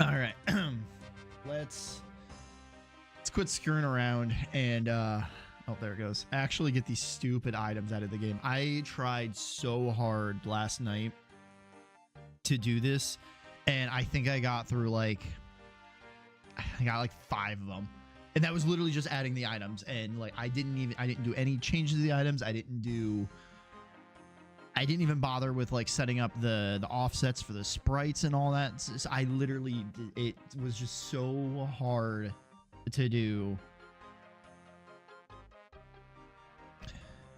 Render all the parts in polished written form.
All right. let's quit screwing around and oh, there it goes. Actually get these stupid items out of the game. I tried so hard last night to do this, and I think I got through like 5 of them. And that was literally just adding the items, and like I didn't do any changes to the items. I didn't even bother with like setting up the offsets for the sprites and all that. So I literally, it was just so hard to do.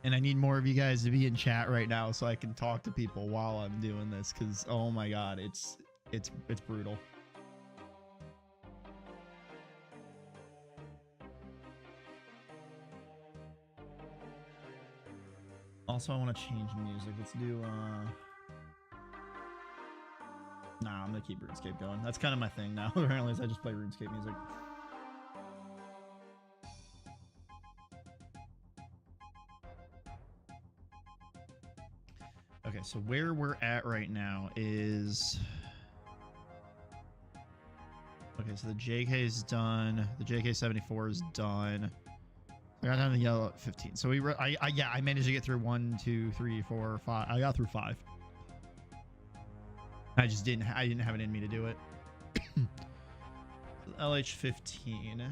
And I need more of you guys to be in chat right now so I can talk to people while I'm doing this, because oh my god, it's brutal. Also, I want to change music. Let's do nah, I'm gonna keep RuneScape going. That's kind of my thing now. Apparently, I just play RuneScape music. Okay, so where we're at right now is... Okay, so the JK is done. The JK74 is done. I got down to the yellow at 15. So I managed to get through 1, 2, 3, 4, 5. I got through 5. I didn't have it in me to do it. LH15.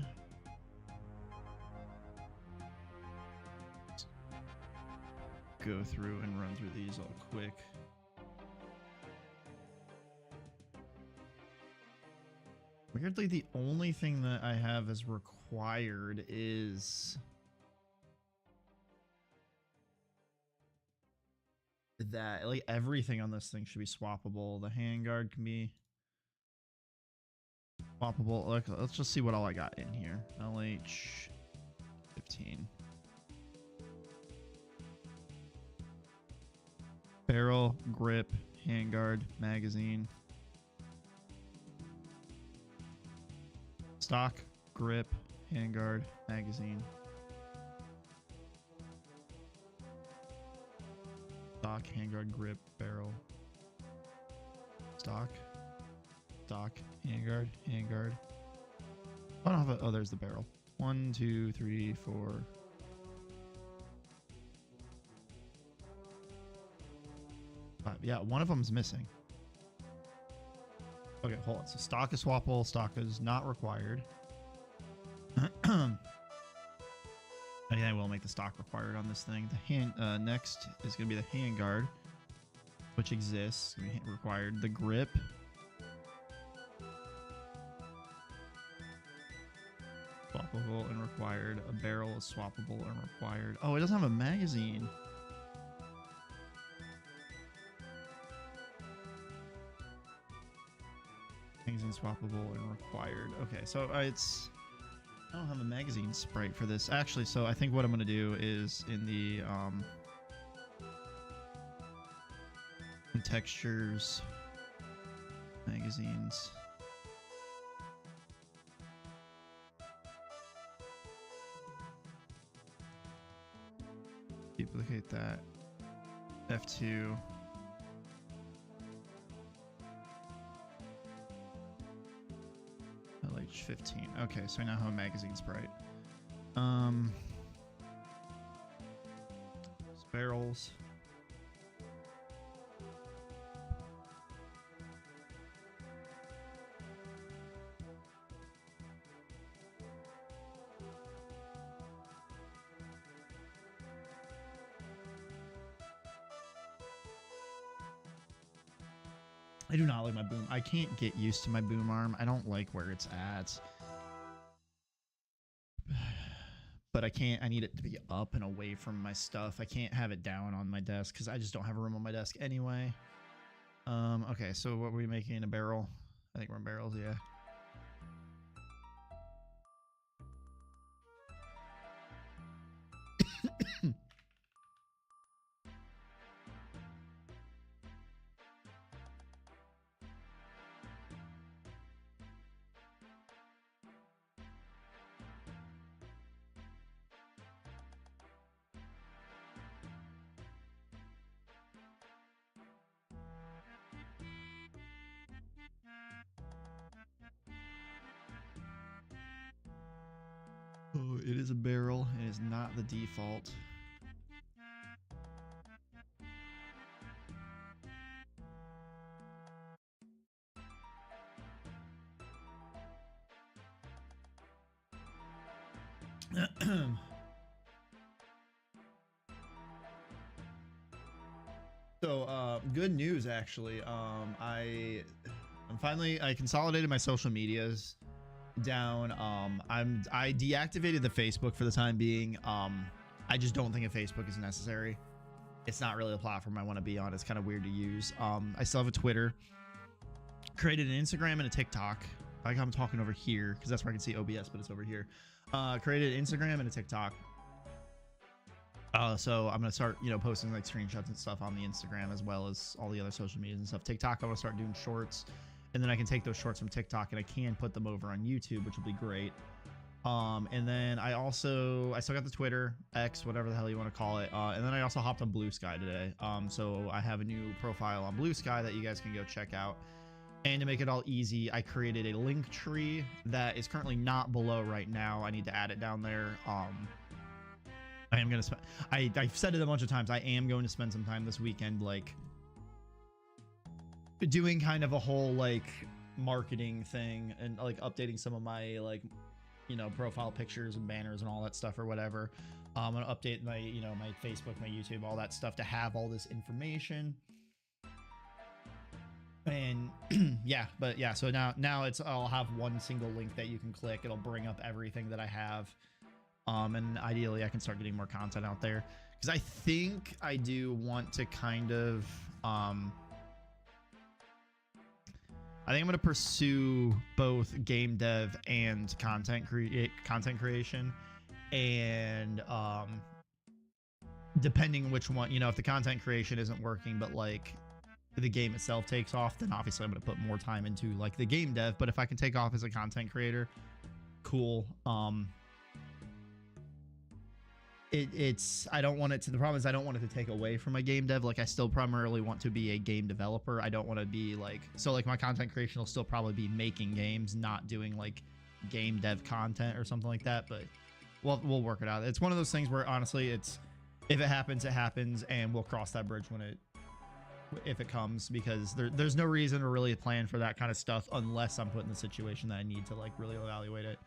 Go through and run through these all quick. Weirdly, the only thing that I have as required is that like everything on this thing should be swappable. The handguard can be swappable. Like, let's just see what all I got in here. LH15. Barrel, grip, handguard, magazine. Stock, grip, handguard, magazine. Stock, handguard, grip, barrel. Stock, handguard, handguard. I don't have a, oh, there's the barrel. 1, 2, 3, 4. Yeah, one of them's missing. Okay, hold on. So stock is swappable. Stock is not required. I think I will make the stock required on this thing. The hand next is going to be the handguard, which exists. Required. The grip. Swappable and required. A barrel is swappable and required. Oh, it doesn't have a magazine. Magazine swappable and required. Okay, so it's... I don't have a magazine sprite for this. Actually, so I think what I'm going to do is in the in textures, magazines. Duplicate that. F2. LH15. Okay, so I now have a magazine sprite. Barrels. I do not like my boom. I can't get used to my boom arm. I don't like where it's at. But I can't, I need it to be up and away from my stuff. I can't have it down on my desk because I just don't have room on my desk anyway. Okay, so what were we making? A barrel? I think we're in barrels, yeah. Oh, it is a barrel. It is not the default. So, good news actually. I consolidated my social medias down. I deactivated the Facebook for the time being. I just don't think a Facebook is necessary. It's not really a platform I want to be on. It's kind of weird to use. I still have a Twitter. Created an Instagram and a TikTok. Like I'm talking over here because that's where I can see OBS, but it's over here. Created an Instagram and a TikTok. So I'm gonna start, posting like screenshots and stuff on the Instagram as well as all the other social medias and stuff. TikTok, I want to start doing shorts, and then I can take those shorts from TikTok and I can put them over on YouTube, which will be great. And then I still got the Twitter, X, whatever the hell you want to call it. And then I also hopped on Blue Sky today. So I have a new profile on Blue Sky that you guys can go check out. And to make it all easy, I created a link tree that is currently not below right now. I need to add it down there. I am gonna spend. I've said it a bunch of times. I am going to spend some time this weekend, like doing kind of a whole like marketing thing and like updating some of my like, profile pictures and banners and all that stuff or whatever. I'm gonna update my, my Facebook, my YouTube, all that stuff to have all this information. And yeah, but yeah. So now I'll have one single link that you can click. It'll bring up everything that I have. And ideally I can start getting more content out there because I think I do want to kind of I think I'm going to pursue both game dev and content creation, and depending which one, if the content creation isn't working but like the game itself takes off, then obviously I'm going to put more time into like the game dev. But if I can take off as a content creator, cool. I don't want it to, the problem is I don't want it to take away from my game dev. Like I still primarily want to be a game developer. I don't want to be like, so like my content creation will still probably be making games, not doing like game dev content or something like that. But we'll work it out. It's one of those things where honestly, if it happens, it happens, and we'll cross that bridge if it comes, because there's no reason to really plan for that kind of stuff unless I'm put in the situation that I need to like really evaluate it.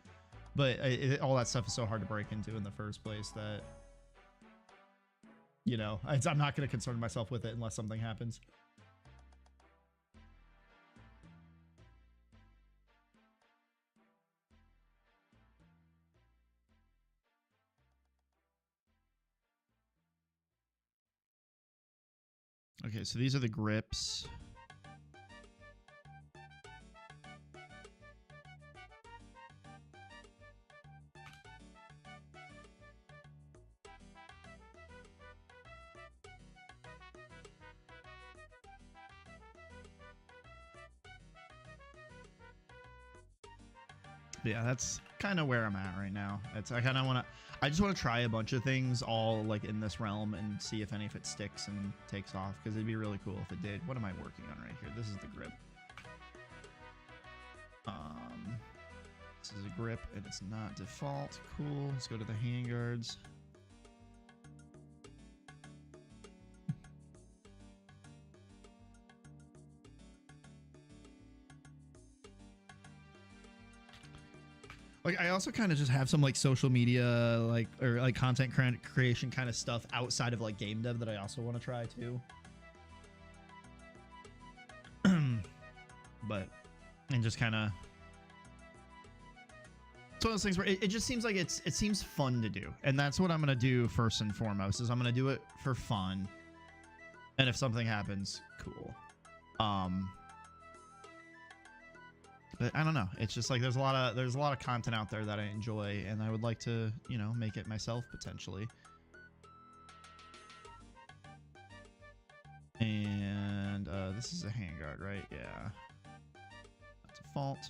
But all that stuff is so hard to break into in the first place that, I'm not going to concern myself with it unless something happens. Okay, so these are the grips. Yeah, that's kind of where I'm at right now. I just want to try a bunch of things all like in this realm and see if any of it sticks and takes off, because it'd be really cool if it did. What am I working on right here? This is the grip. This is a grip and it's not default. Cool. Let's go to the handguards. Like I also kind of just have some like social media or content creation kind of stuff outside of like game dev that I also want to try too. And just kind of, it's one of those things where it just seems like it seems fun to do, and that's what I'm gonna do first and foremost. Is I'm gonna do it for fun, and if something happens, cool. But I don't know. It's just like there's a lot of content out there that I enjoy, and I would like to, make it myself potentially. And this is a handguard, right? Yeah. That's a fault.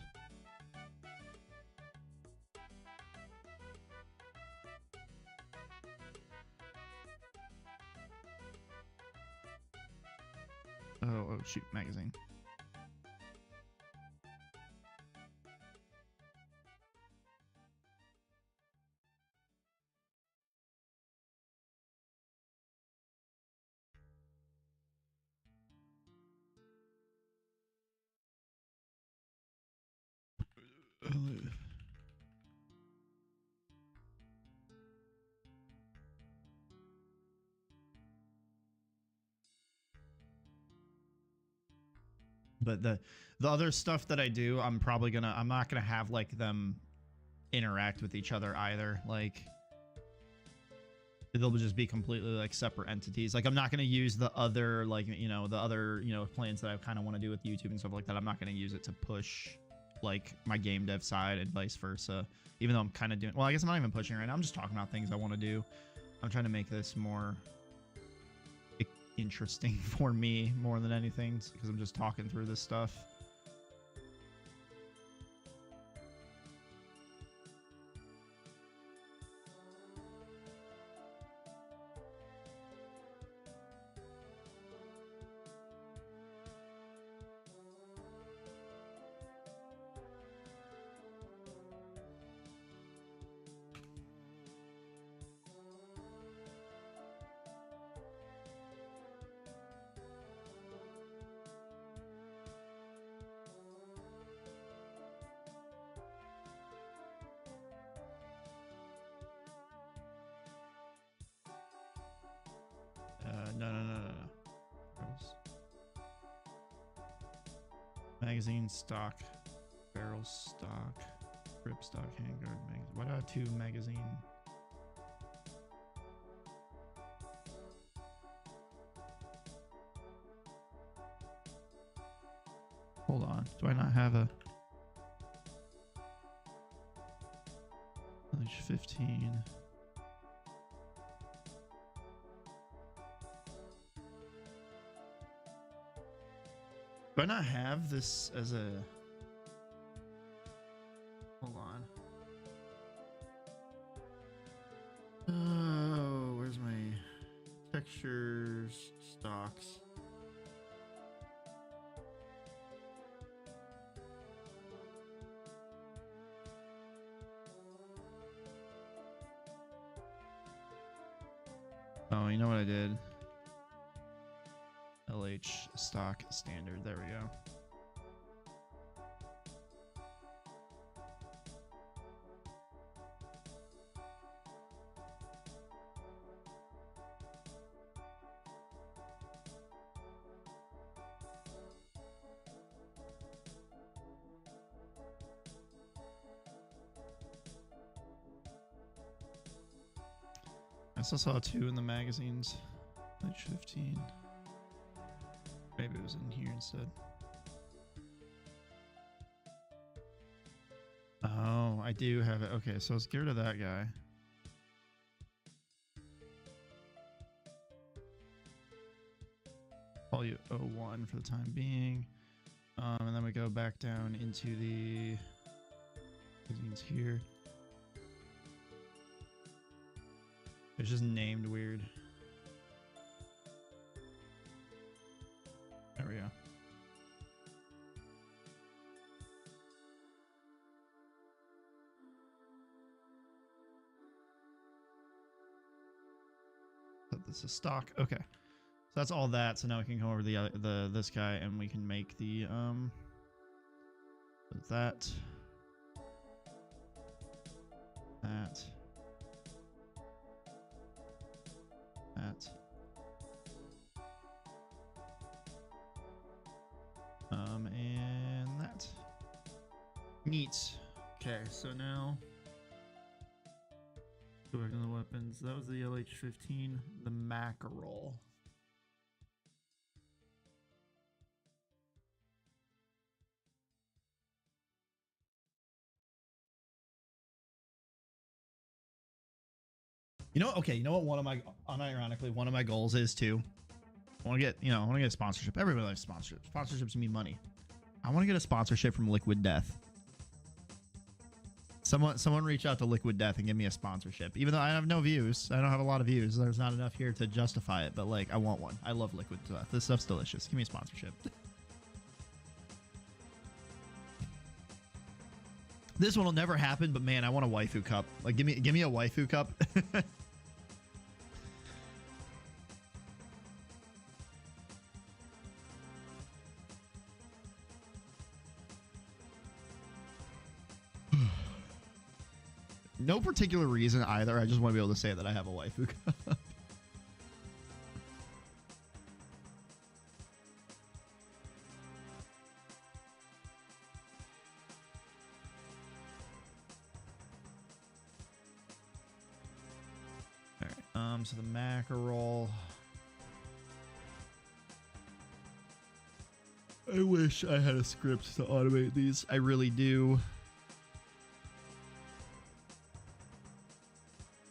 Oh shoot, magazine. But the other stuff that I do, I'm not gonna have like them interact with each other either. Like they'll just be completely like separate entities. Like I'm not gonna use the other plans that I kind of want to do with YouTube and stuff like that. I'm not gonna use it to push like my game dev side and vice versa. Even though I'm kind of doing, well, I guess I'm not even pushing right now. I'm just talking about things I want to do. I'm trying to make this more interesting for me more than anything because I'm just talking through this stuff. No. Magazine stock, barrel stock, grip stock, handguard magazine. What are two magazine? Hold on. Do I not have a LH15? Do I not have this as a... Hold on. Oh, where's my textures, stocks? Oh, you know what I did? LH stock standard. There we go. I still saw two in the magazines. LH15. Maybe it was in here instead. Oh, I do have it. Okay, so let's get rid of that guy. Call you 01 for the time being. And then we go back down into the magazines here. It's just named weird. There we go. But this is stock. Okay. So that's all that. So now we can come over to this guy and we can make the that. That. And that. Neat. Okay, so now go back to the weapons. That was the LH15, the mackerel. You know, okay, you know what one of my, unironically, one of my goals is too? I want to get, I want to get a sponsorship. Everybody likes sponsorships. Sponsorships mean money. I want to get a sponsorship from Liquid Death. Someone reach out to Liquid Death and give me a sponsorship. Even though I have no views. I don't have a lot of views. There's not enough here to justify it. But, like, I want one. I love Liquid Death. This stuff's delicious. Give me a sponsorship. This one will never happen, but man, I want a waifu cup. Like, give me a waifu cup. No particular reason either. I just want to be able to say that I have a waifu cup. So the mackerel. I wish I had a script to automate these. I really do.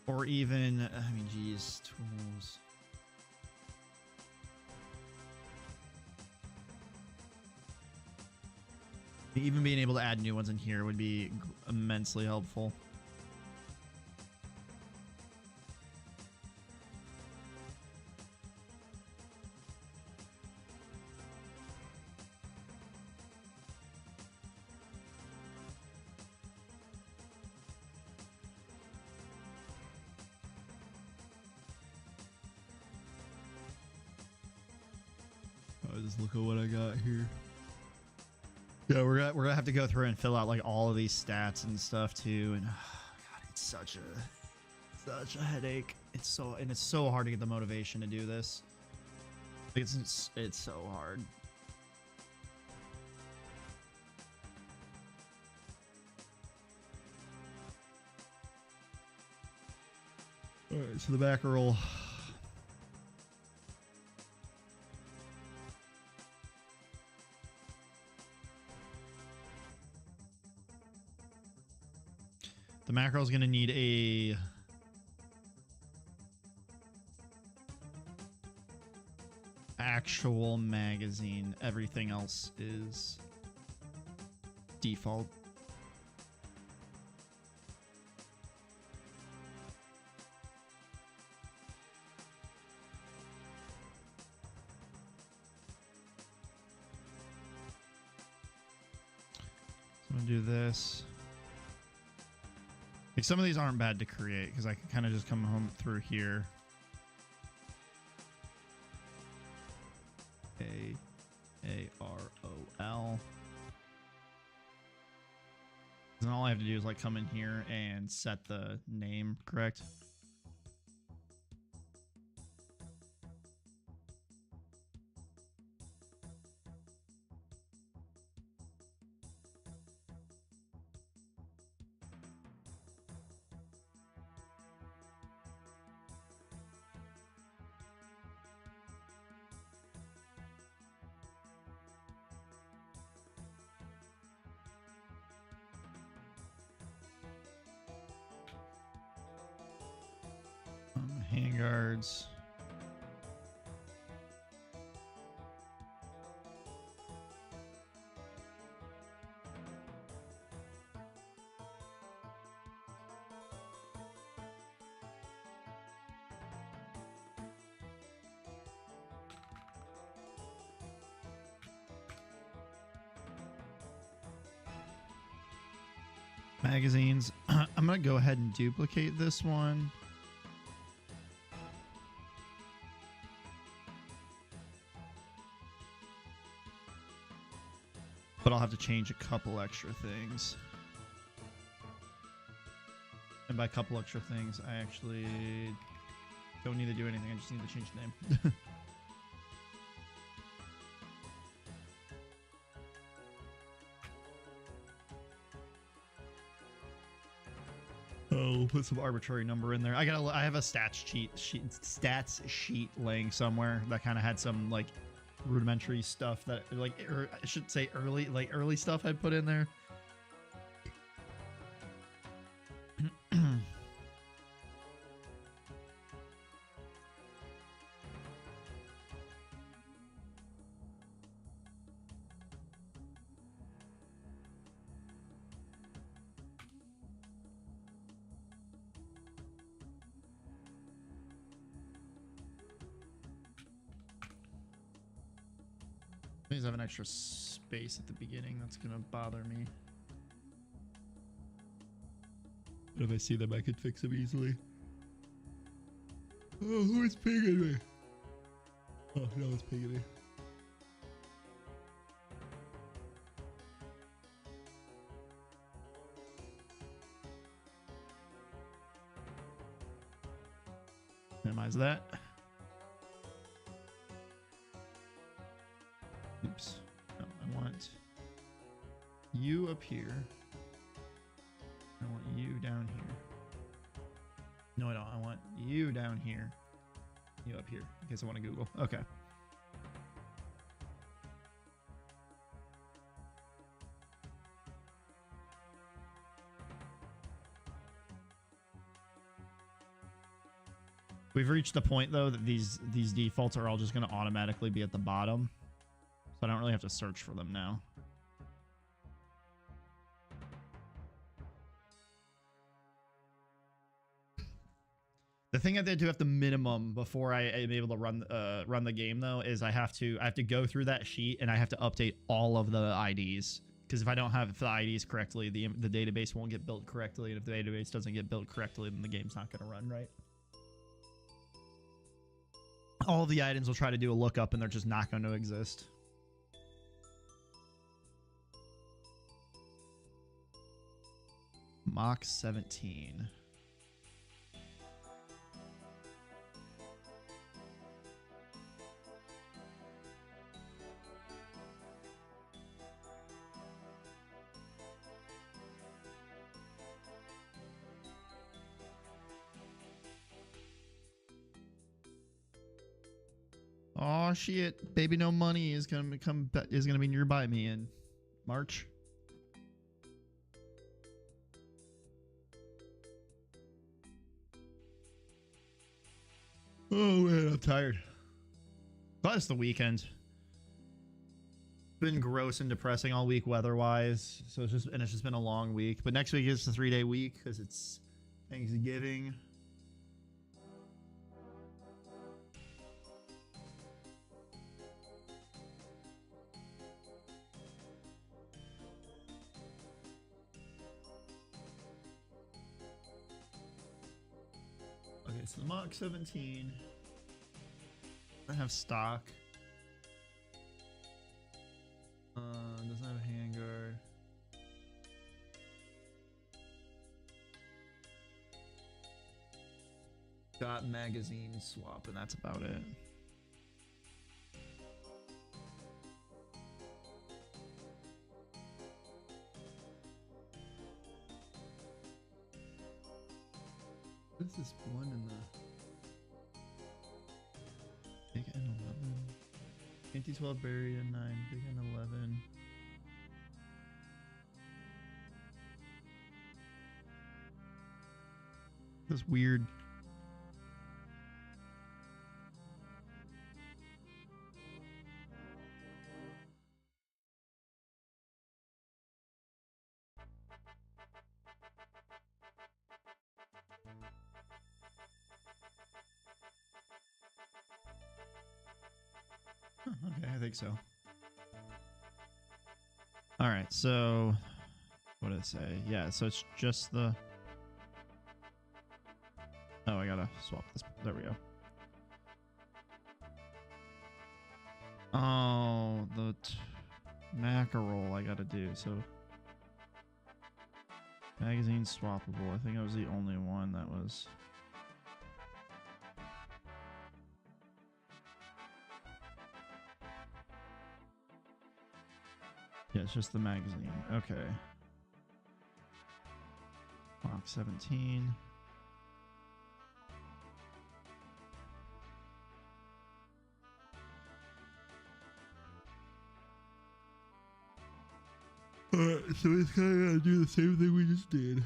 Or even, I mean, geez, tools. Even being able to add new ones in here would be immensely helpful. Just look at what I got here. Yeah, we're gonna have to go through and fill out like all of these stats and stuff too. And God, it's such a headache. It's so hard to get the motivation to do this. It's so hard. All right, so the mackerel. The mackerel is going to need a actual magazine. Everything else is default. So I'm going to do this. Like some of these aren't bad to create because I can kind of just come home through here. A-R-O-L. Then all I have to do is like come in here and set the name correct. Handguards. Magazines. I'm gonna go ahead and duplicate this one. But I'll have to change a couple extra things. And by a couple extra things, I actually don't need to do anything. I just need to change the name. Oh, put some arbitrary number in there. I have a stats sheet laying somewhere that kind of had some like rudimentary stuff that like, or I should say early stuff I put in there. Please have an extra space at the beginning. That's gonna bother me. But if I see them, I could fix them easily. Oh, who is pinging me? Oh, no one's pinging me. Minimize that. Oops. No, I want you up here. I want you down here. No, I don't. I want you down here. You up here. In case I want to Google. Okay. We've reached the point though that these defaults are all just going to automatically be at the bottom. So I don't really have to search for them now. The thing that I do have to minimum before I am able to run the game though is I have to go through that sheet and I have to update all of the IDs, because if I don't have the IDs correctly, the database won't get built correctly, and if the database doesn't get built correctly, then the game's not going to run right. All of the items will try to do a lookup and they're just not going to exist. Mach 17. Oh shit, Baby No Money is gonna be nearby me in March. Oh man, I'm tired. But it's the weekend. Been gross and depressing all week weather-wise, so it's just been a long week. But next week is a 3-day week because it's Thanksgiving. Okay, so the Mach 17. I have stock. Doesn't have a handguard. Got magazine swap, and that's about it. What's this one in the big N11? Anti-12 buried in 9, big N11. This weird. Huh, okay, I think so. All right, so what did it say? Yeah, so it's just the. Oh, I gotta swap this. There we go. Oh, the mackerel I gotta do. So magazine swappable. I think I was the only one that was. Yeah, it's just the magazine. Okay. Mach 17. Alright, so it's kind of gotta do the same thing we just did.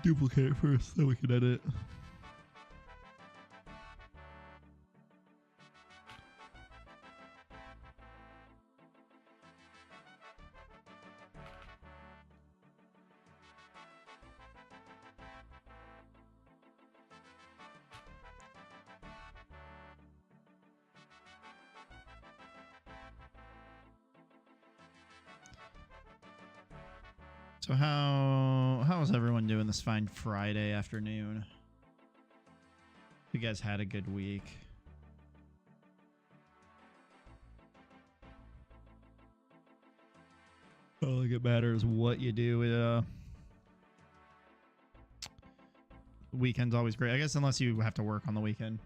Duplicate it first so we can edit. So how is everyone doing this fine Friday afternoon? You guys had a good week. All that matters what you do. Weekend's always great. I guess unless you have to work on the weekend.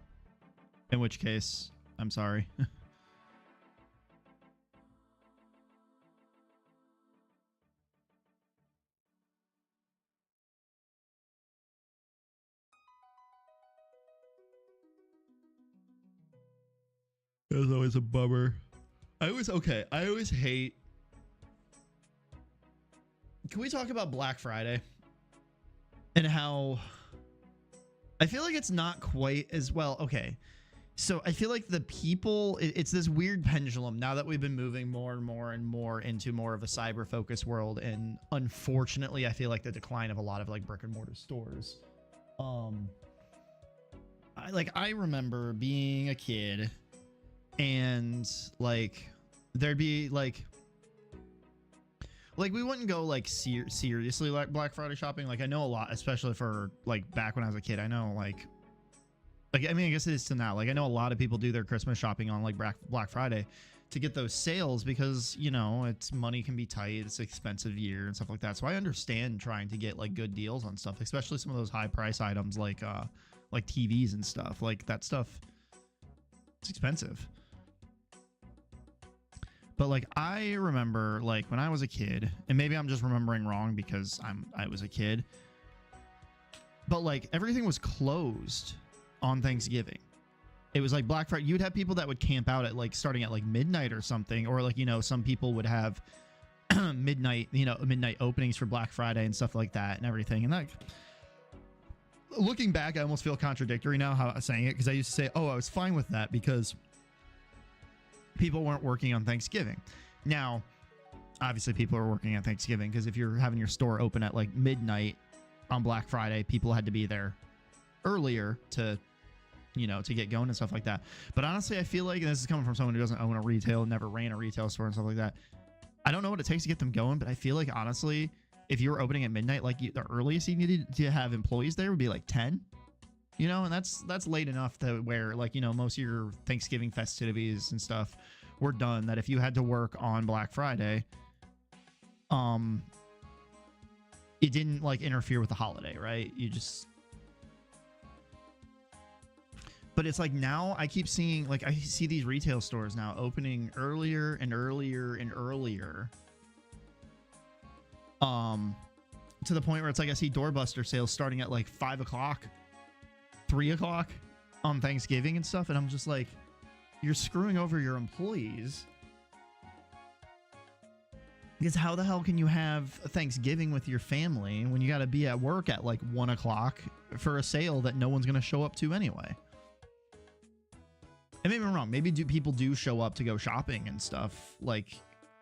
In which case, I'm sorry. That's always a bummer. I always hate. Can we talk about Black Friday? And how I feel like it's not quite as well. Okay. So I feel like the people, it's this weird pendulum now that we've been moving more and more and more into more of a cyber focused world. And unfortunately, I feel like the decline of a lot of like brick and mortar stores. I remember being a kid and like there'd be like we wouldn't go like seriously like Black Friday shopping. Like I know a lot, especially for like back when I was a kid. I know like I mean, I guess it is to now. Like I know a lot of people do their Christmas shopping on like Black Friday to get those sales because, you know, it's money can be tight. It's an expensive year and stuff like that. So I understand trying to get like good deals on stuff, especially some of those high price items like TVs and stuff. Like that stuff, it's expensive. But like I remember like when I was a kid, and maybe I'm just remembering wrong because I was a kid, but like everything was closed on Thanksgiving. It was like Black Friday. You'd have people that would camp out at like starting at like midnight or something, or like, you know, some people would have midnight openings for Black Friday and stuff like that and everything. And like looking back, I almost feel contradictory now how I'm saying it, because I used to say, oh, I was fine with that because people weren't working on Thanksgiving. Now, obviously people are working on Thanksgiving because if you're having your store open at like midnight on Black Friday, people had to be there earlier to, you know, to get going and stuff like that. But honestly, I feel like, and this is coming from someone who doesn't own a retail, never ran a retail store and stuff like that, I don't know what it takes to get them going, but I feel like honestly, if you were opening at midnight, like the earliest you needed to have employees there would be like 10. You know, and that's late enough to where, like, you know, most of your Thanksgiving festivities and stuff were done, that if you had to work on Black Friday, it didn't like interfere with the holiday, right? You just, but it's like now I keep seeing, like, I see these retail stores now opening earlier and earlier and earlier, to the point where it's like I see doorbuster sales starting at like 5 o'clock, 3 o'clock on Thanksgiving and stuff. And I'm just like, you're screwing over your employees, because how the hell can you have Thanksgiving with your family when you got to be at work at like 1 o'clock for a sale that no one's going to show up to anyway? And maybe I'm wrong. Maybe people do show up to go shopping and stuff. Like,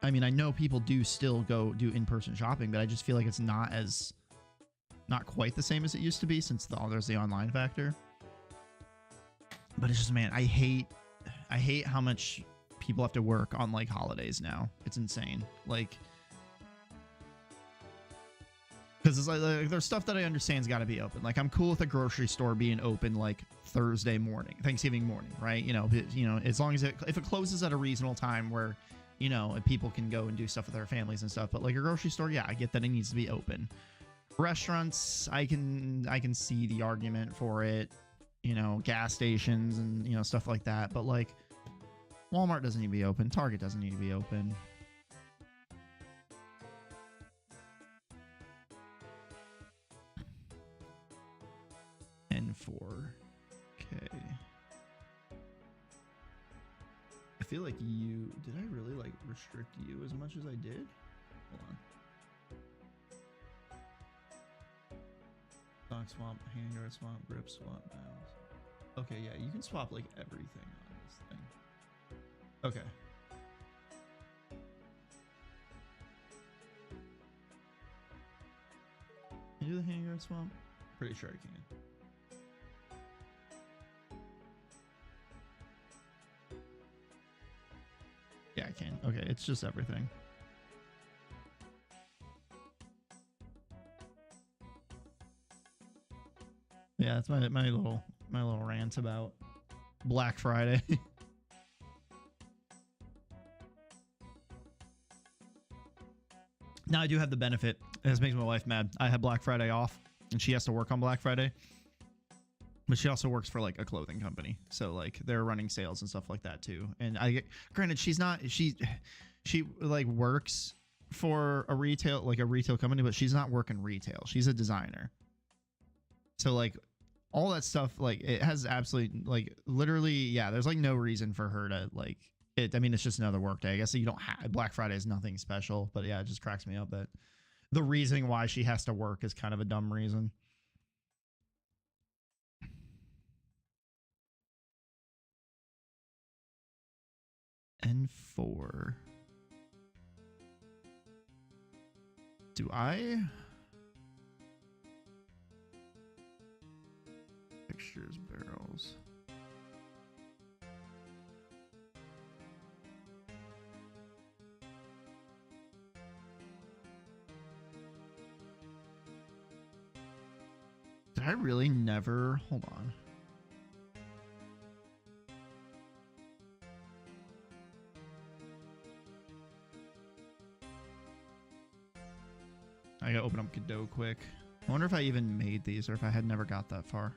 I mean, I know people do still go do in-person shopping, but I just feel like it's not quite the same as it used to be, since there's the online factor. But it's just, man, I hate how much people have to work on like holidays now. It's insane. Like, because it's like there's stuff that I understand's got to be open. Like I'm cool with a grocery store being open like Thursday morning, Thanksgiving morning, right? You know, as long as if it closes at a reasonable time where, you know, people can go and do stuff with their families and stuff. But like a grocery store, yeah, I get that it needs to be open. Restaurants, I can see the argument for it, you know, gas stations and, you know, stuff like that. But like Walmart doesn't need to be open. Target doesn't need to be open. N4K. I feel like did I really like restrict you as much as I did? Hold on. Stock swap, handguard swap, grip swap, mouse. Okay, yeah, you can swap like everything on this thing. Okay. Can you do the handguard swap? Pretty sure I can. Yeah, I can. Okay, it's just everything. Yeah, that's my little rant about Black Friday. Now I do have the benefit. This makes my wife mad. I have Black Friday off, and she has to work on Black Friday. But she also works for like a clothing company, so like they're running sales and stuff like that too. And I get, granted, she like works for a retail company, but she's not working retail. She's a designer. So like all that stuff, like it has absolutely like literally, yeah. There's like no reason for her to like it. I mean, it's just another work day. I guess you don't have Black Friday is nothing special, but yeah, it just cracks me up that the reasoning why she has to work is kind of a dumb reason. N4. Do I? Fixtures, barrels. Did I really never? Hold on. I gotta open up Godot quick. I wonder if I even made these or if I had never got that far.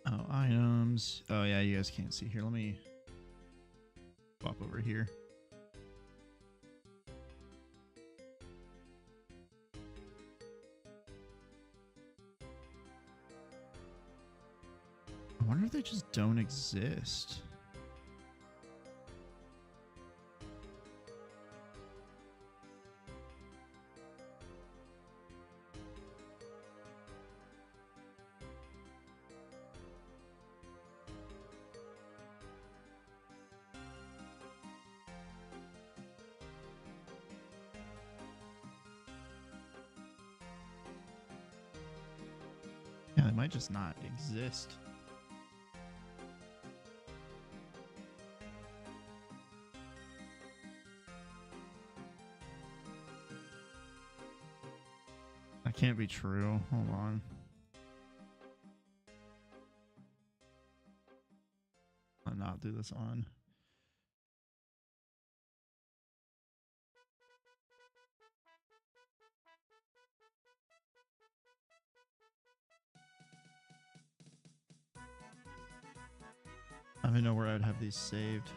Oh, items. Oh yeah, you guys can't see here. Let me swap over here. I wonder if they just don't exist. Yeah, they might just not exist. That can't be true. Hold on. I'll not do this on. I don't know where I'd have these saved.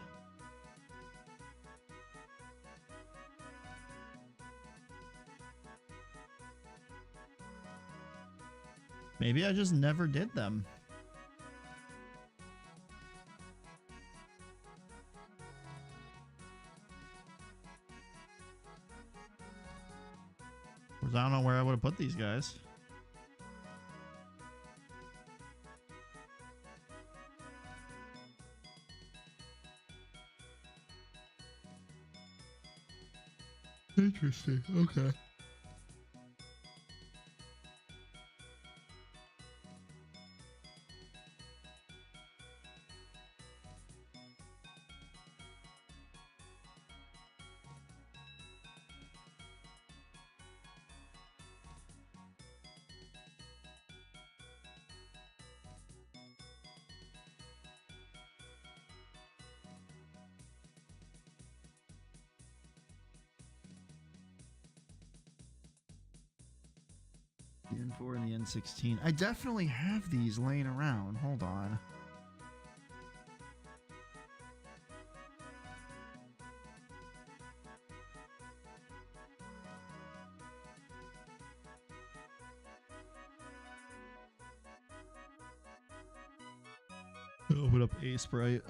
Maybe I just never did them. Because I don't know where I would have put these guys. Interesting. Okay. The N4 and the N16. I definitely have these laying around. Hold on. Open up A Sprite.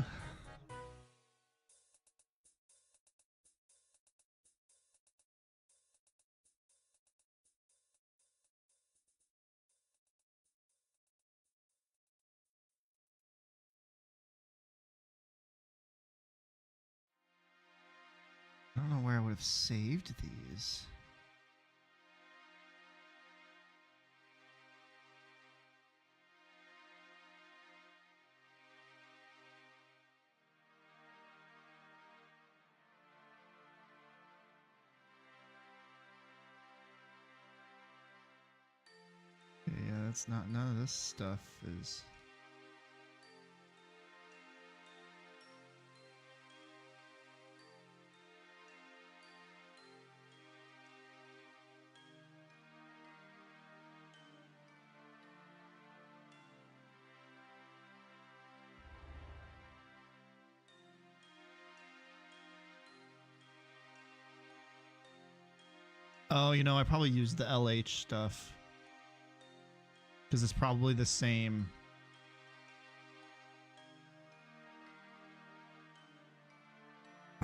don't know where I would have saved these. Yeah, that's not, none of this stuff is... Oh, you know, I probably used the LH stuff. Because it's probably the same.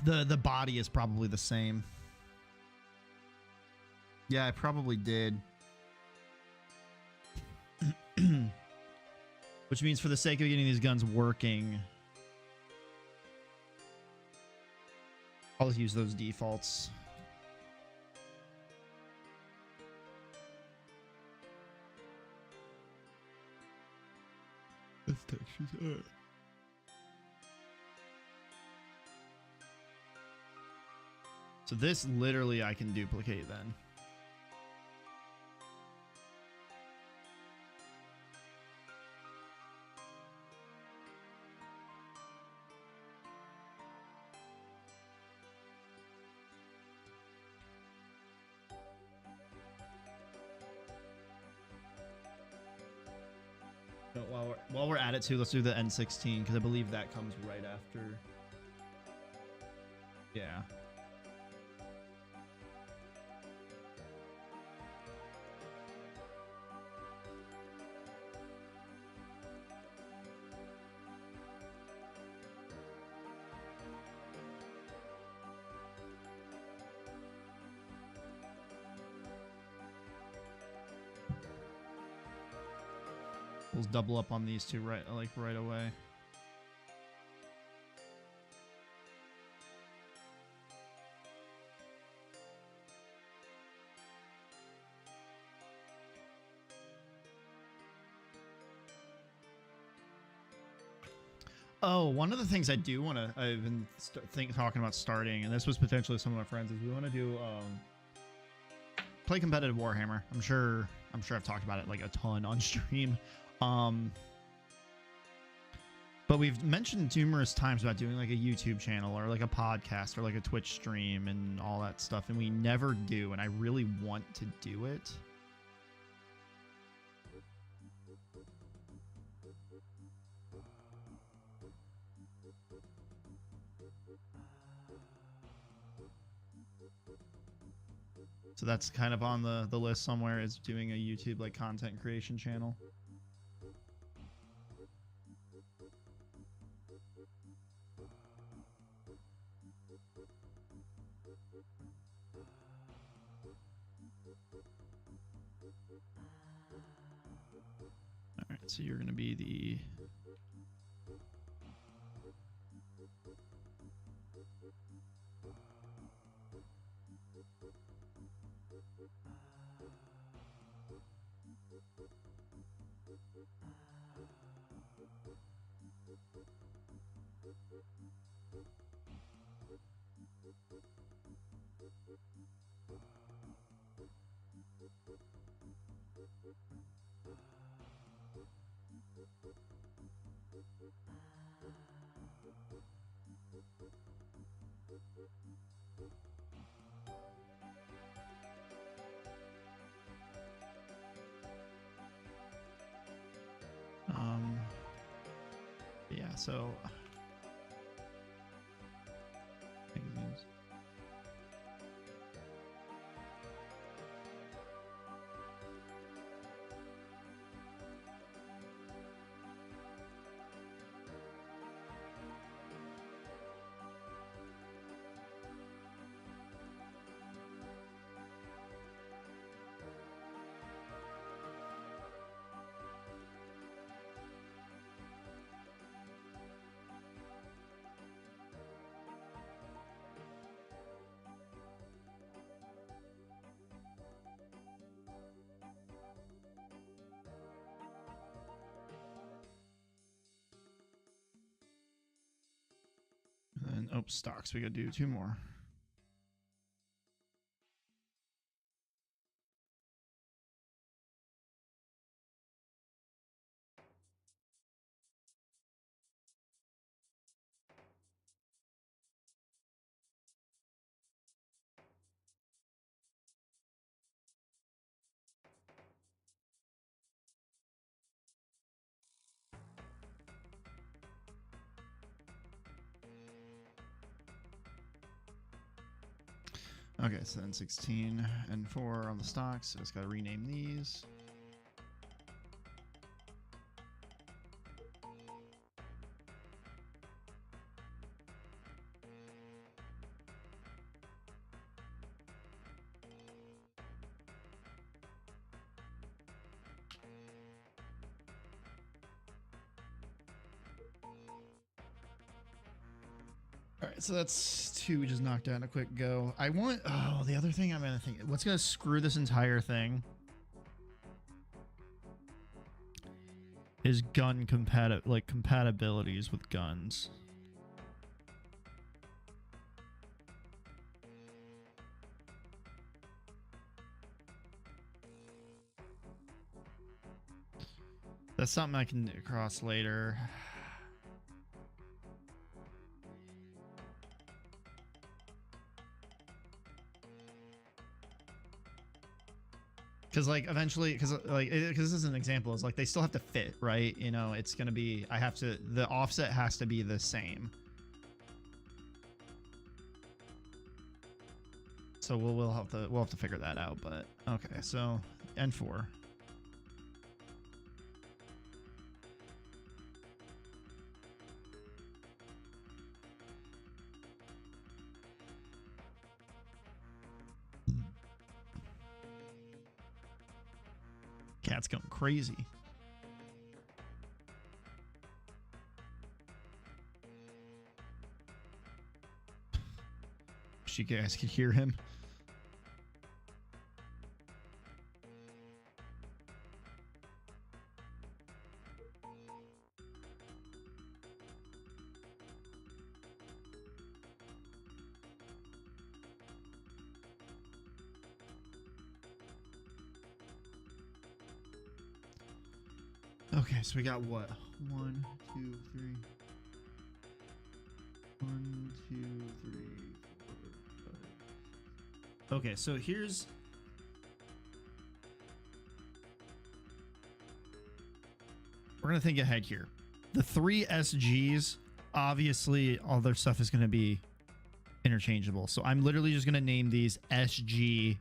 The body is probably the same. Yeah, I probably did. Which means for the sake of getting these guns working, I'll just use those defaults. This texture's So this literally I can duplicate then. While we're at it too, let's do the N16 because I believe that comes right after. Yeah. We'll double up on these two right away. Oh, one of the things I do want to, I've been talking about starting, and this was potentially some of my friends, is we want to do play competitive Warhammer. I'm sure I've talked about it like a ton on stream. But we've mentioned numerous times about doing like a YouTube channel or like a podcast or like a Twitch stream and all that stuff, and we never do, and I really want to do it. So that's kind of on the list somewhere, is doing a YouTube like content creation channel. All right, so you're going to be the... yeah, so magazines. then, oh, stocks. We got to do 2 more. Okay, so then 16 and 4 on the stocks. So just got to rename these. All right, so that's 2 we just knocked out in a quick go. I want, oh, the other thing I'm going to think, what's going to screw this entire thing is gun compatibilities with guns. That's something I can cross later. Because like eventually, because this is an example, is like they still have to fit, right? You know, it's gonna be, I have to, the offset has to be the same. So we'll have to figure that out. But okay, so N4. Cat's going crazy. Wish you guys could hear him. Okay, so we got what? 1, 2, 3. 1, 2, 3, 4, 5. Okay, so here's. We're gonna think ahead here. The 3 SGs, obviously, all their stuff is gonna be interchangeable. So I'm literally just gonna name these SG,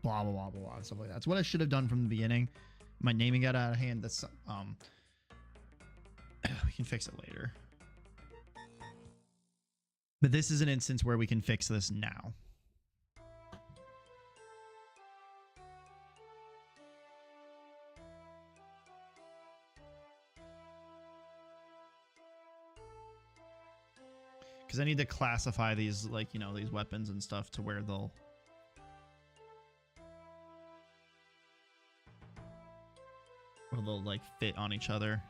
blah blah blah blah blah, stuff like that. That's what I should have done from the beginning. My naming got out of hand. That's we can fix it later. But this is an instance where we can fix this now. Because I need to classify these, like, you know, these weapons and stuff to where they'll like fit on each other.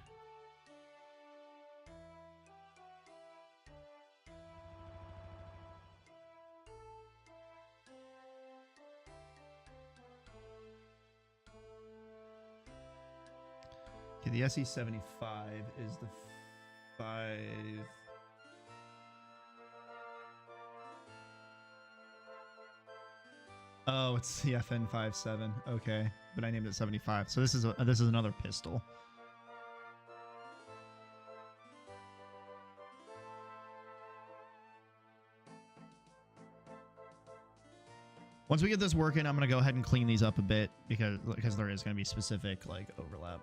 Okay, the SE75 is the 5. Oh, it's the FN57. Okay, but I named it 75. So this is another pistol. Once we get this working, I'm gonna go ahead and clean these up a bit because there is gonna be specific like overlap.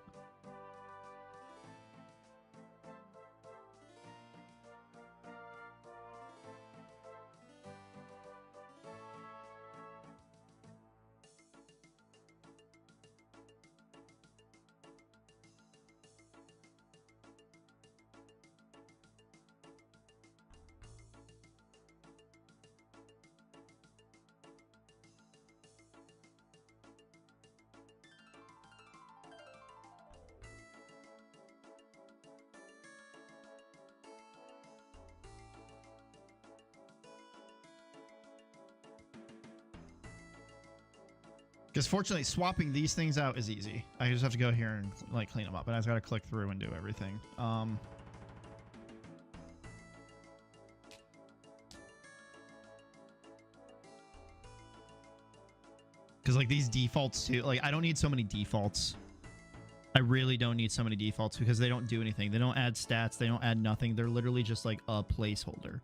Because fortunately, swapping these things out is easy. I just have to go here and like clean them up, and I just got to click through and do everything. Because like these defaults too, like I don't need so many defaults. I really don't need so many defaults because they don't do anything. They don't add stats. They don't add nothing. They're literally just like a placeholder.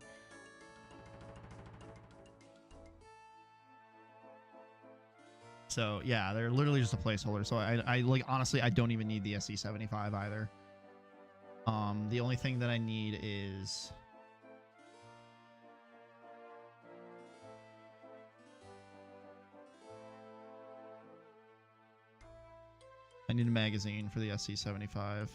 So yeah, they're literally just a placeholder. So I like, honestly, I don't even need the SC75 either. The only thing that I need is I need a magazine for the SC75.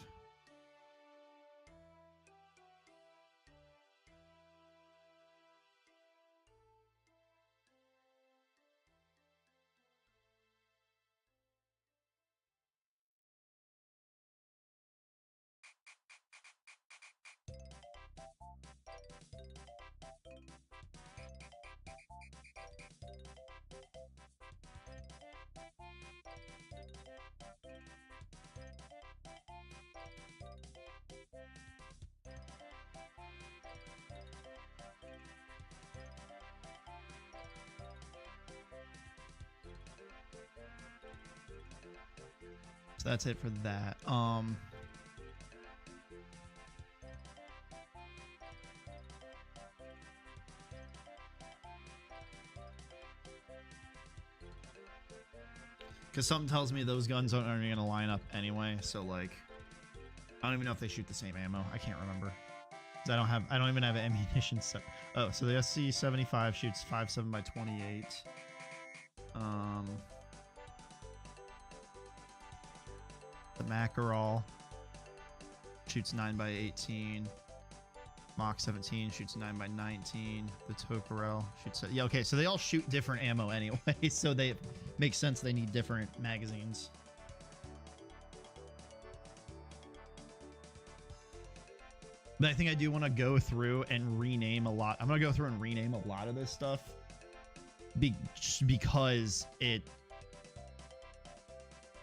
So that's it for that. Because something tells me those guns aren't going to line up anyway. So like, I don't even know if they shoot the same ammo. I can't remember. I don't even have ammunition set. Oh, so the SC75 shoots 5.7 by 28. The Makarol shoots 9 by 18. Mach 17 shoots 9 by 19. The Tokarel shoots... Yeah, okay, so they all shoot different ammo anyway, so they makes sense they need different magazines. But I think I do want to go through and rename a lot. I'm going to go through and rename a lot of this stuff. Just because it...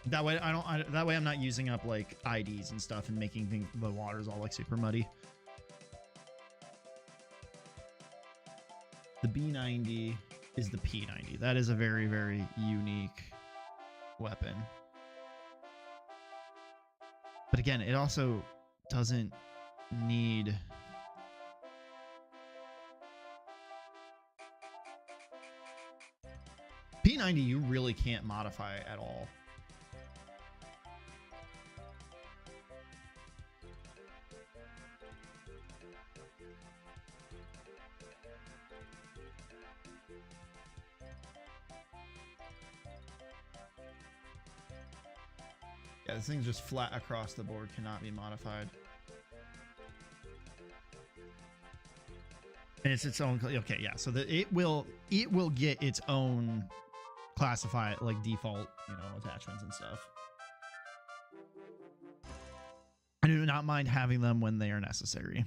That way I'm not using up like IDs and stuff and making the waters all like super muddy. The B90 is the P90. That is a very, very unique weapon. But again, it also doesn't need... P90 you really can't modify at all. Yeah, this thing's just flat across the board, cannot be modified. And it's its own... Okay, yeah, so it will get its own classified, like, default, you know, attachments and stuff. I do not mind having them when they are necessary.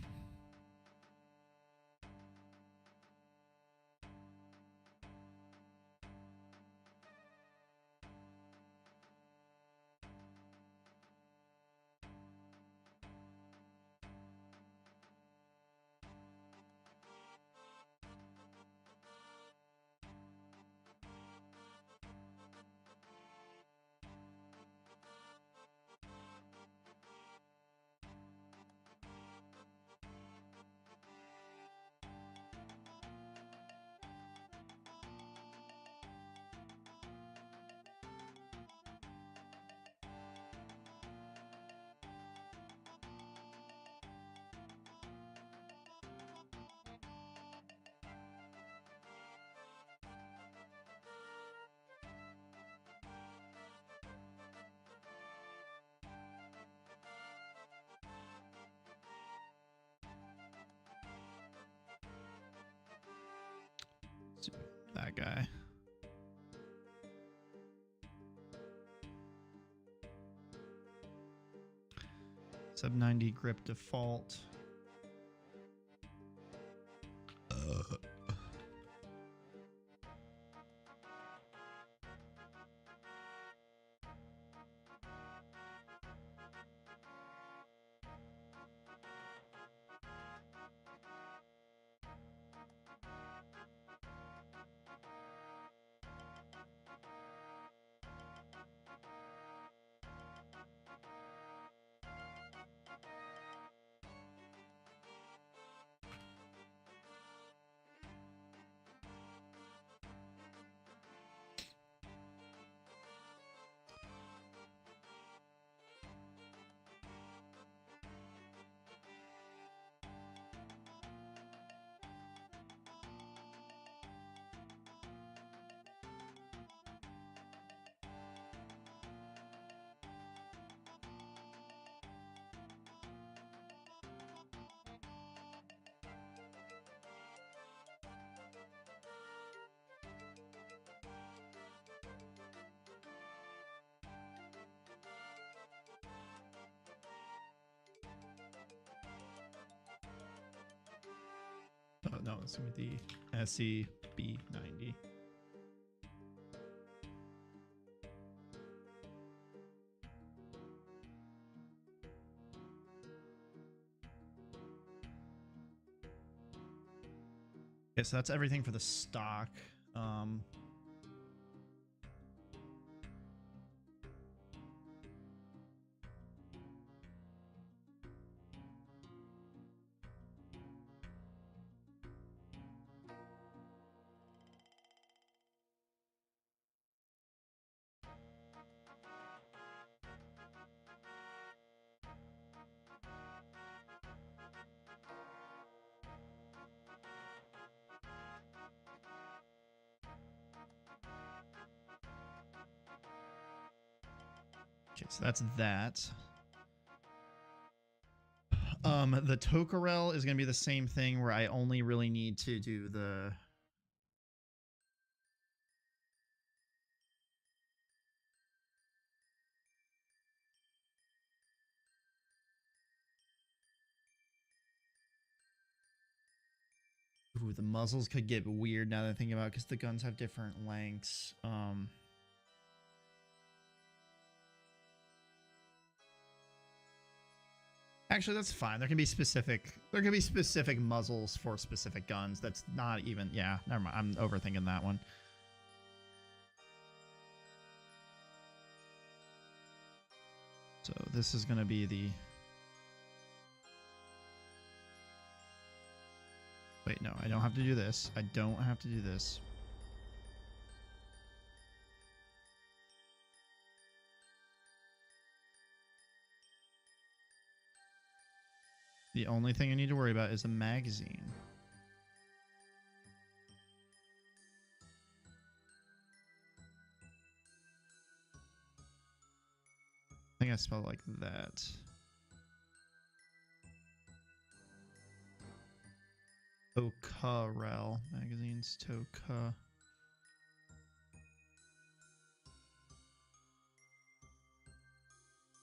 That guy. Sub 90 grip default. Oh no, it's with the SEB90. Okay, so that's everything for the stock. Okay, so that's that. The Tokarel is going to be the same thing where I only really need to do the... Ooh, the muzzles could get weird now that I think about it because the guns have different lengths. Actually, that's fine. There can be specific muzzles for specific guns. That's not even, yeah, never mind. I'm overthinking that one. So this is going to be the... Wait, no, I don't have to do this. I don't have to do this. The only thing I need to worry about is the magazine. I think I spelled it like that. Tokarel magazines, Toka.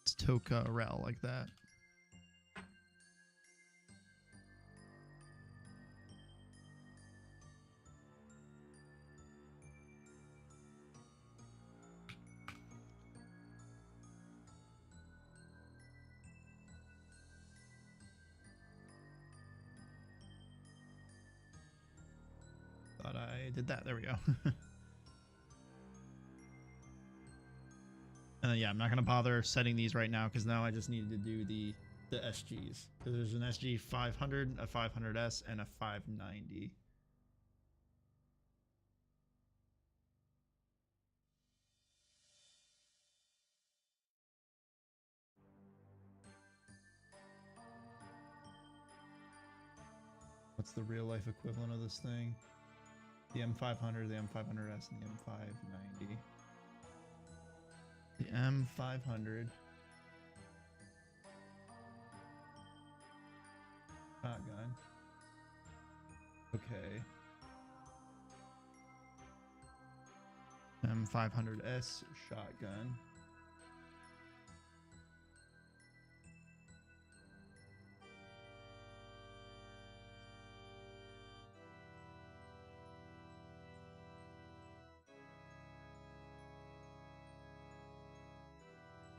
It's Tokarel like that. Thought I did that. There we go. Yeah, I'm not going to bother setting these right now because now I just needed to do the SGs. Because there's an SG 500, a 500S, and a 590. What's the real life equivalent of this thing? The M500, the M500S, and the M590. The M500. Shotgun. Okay. M500S shotgun.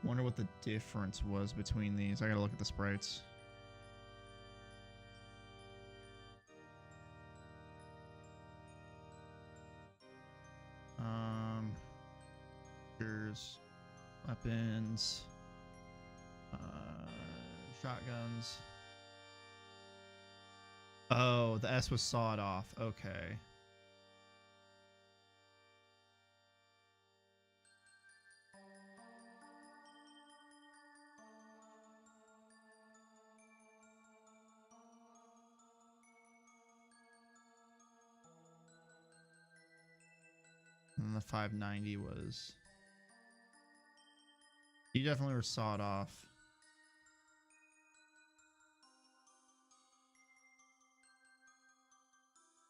Wonder what the difference was between these. I gotta look at the sprites. Here's weapons, shotguns. Oh, the S was sawed off. Okay. And the 590 was... You definitely were sawed off.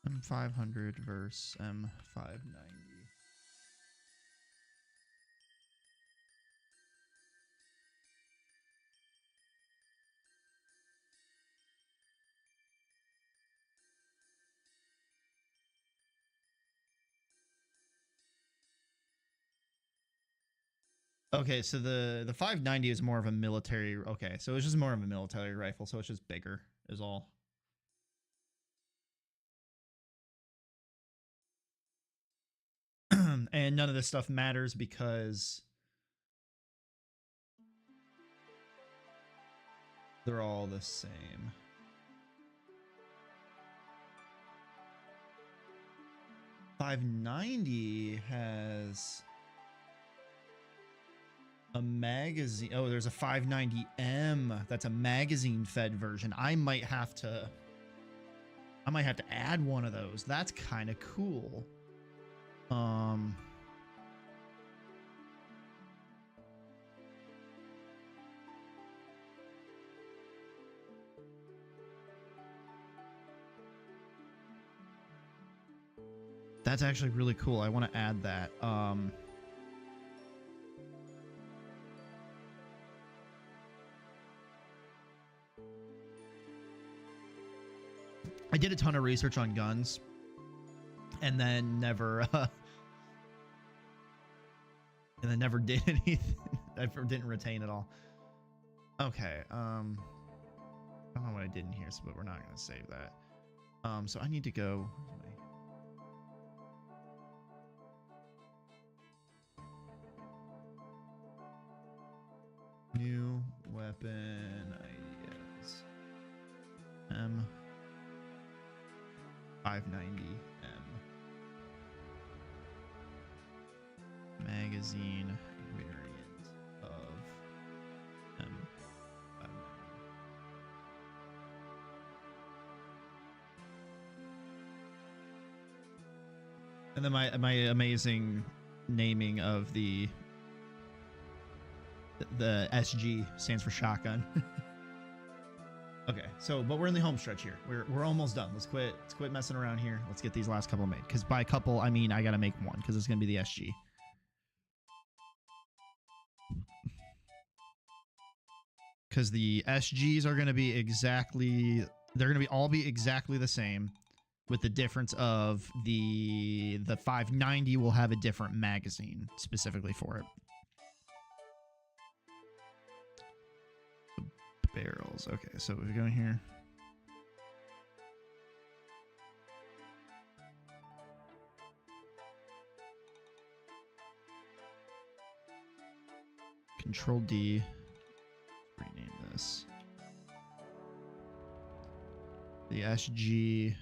M500 versus M590. Okay, so the 590 is more of a military. Okay, so it's just more of a military rifle, so it's just bigger is all. And none of this stuff matters because they're all the same. .590 has a magazine. Oh, there's a 590M. That's a magazine fed version. I might have to add one of those. That's kind of cool. That's actually really cool. I want to add that. I did a ton of research on guns and then never did anything. I didn't retain it all. Okay. I don't know what I did in here, but we're not going to save that. So I need to go. New weapon ideas. M590M. Magazine variant of M590. And then my amazing naming of the SG stands for shotgun. Okay, so but we're in the home stretch here. We're almost done. Let's quit messing around here. Let's get these last couple made. Because by couple I mean I gotta make one because it's gonna be the SG. Because the SGs are gonna be exactly, they're gonna all be exactly the same, with the difference of the 590 will have a different magazine specifically for it. Barrels. Okay, so we're going here. Control D. Rename this. The SG.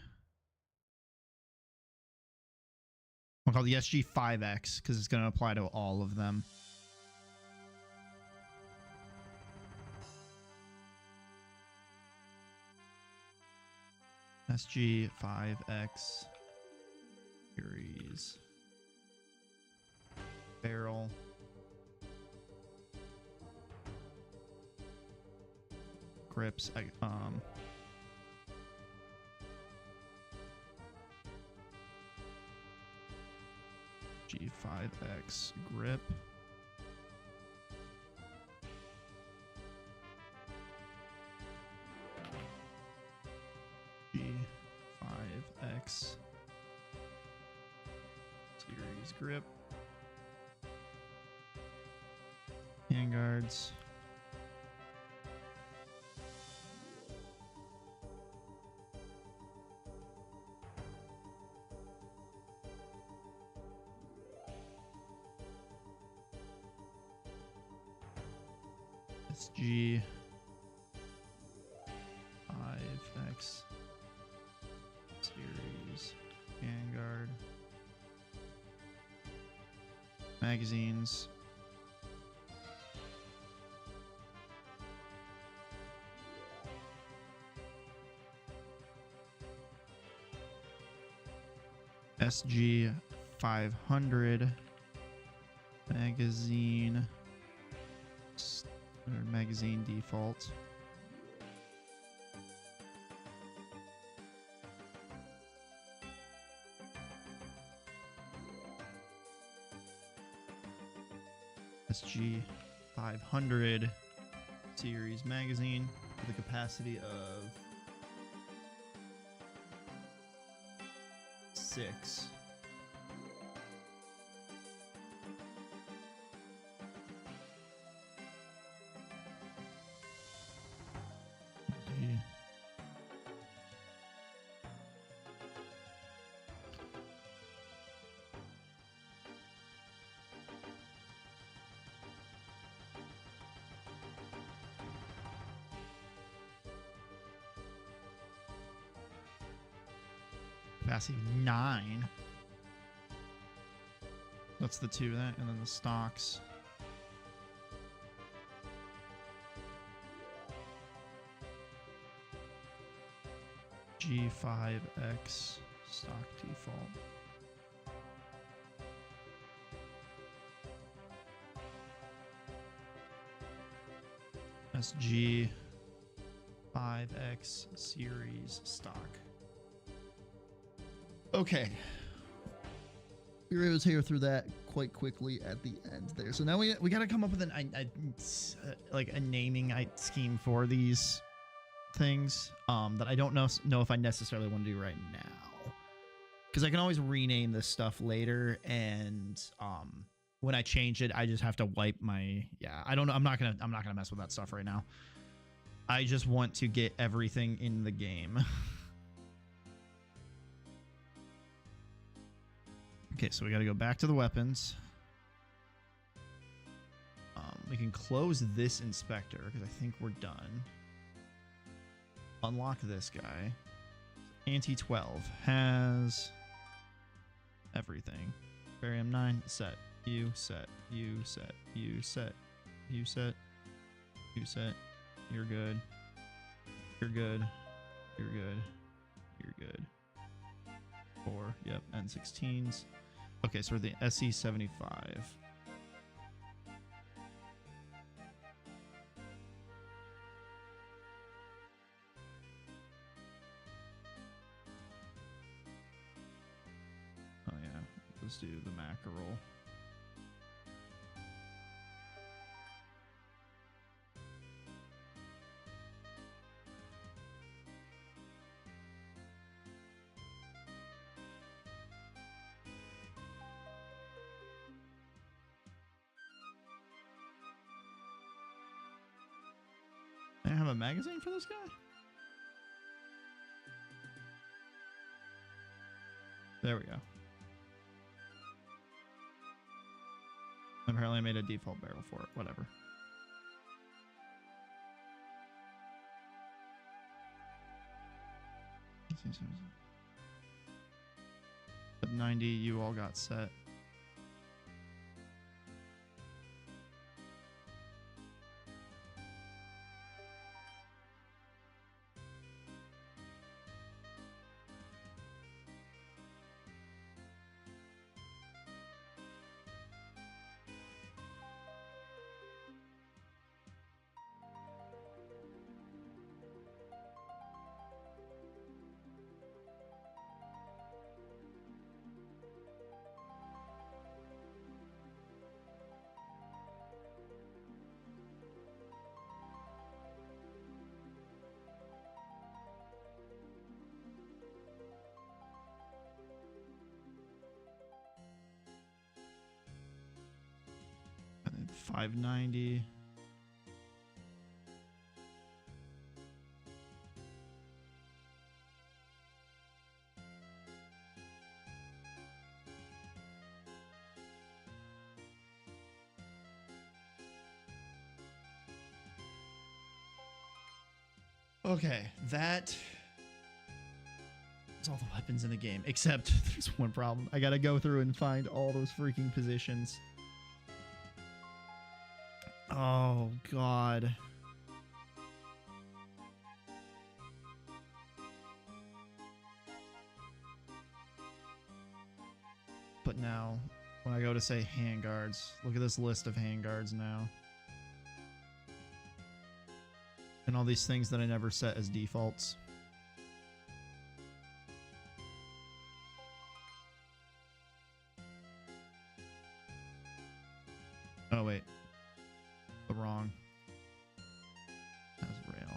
I'll call the SG 5X because it's going to apply to all of them. SG 5X series barrel. Grips. G5X grip. G5X series grip. Handguards. SG 5X series handguard magazines. SG 500 magazine or magazine default. SG 500 series magazine with a capacity of 6. Capacity of 9. That's the 2 that, and then the stocks. G5X stock default. That's G5X series stock. Okay. We were able to tear through that quite quickly at the end there. So now we got to come up with like a naming scheme for these things that I don't know if I necessarily want to do right now, because I can always rename this stuff later, and when I change it, I just have to wipe my I don't know. I'm not gonna mess with that stuff right now. I just want to get everything in the game. Okay, so we got to go back to the weapons. We can close this inspector because I think we're done. Unlock this guy. Anti-12 has everything. Barium 9 set. You set. You set. You set. You set. You set. You're good. You're good. You're good. You're good. 4. Yep. N16s. Okay, so we're the SE75. Oh yeah, let's do the mackerel. I have a magazine for this guy? There we go. Apparently I made a default barrel for it. Whatever. At 90, you all got set. And then 590. Okay, that is all the weapons in the game, except there's one problem. I gotta go through and find all those freaking positions. Oh, God. But now, when I go to say handguards, look at this list of handguards now. And all these things that I never set as defaults. Oh, wait. The wrong. As rail.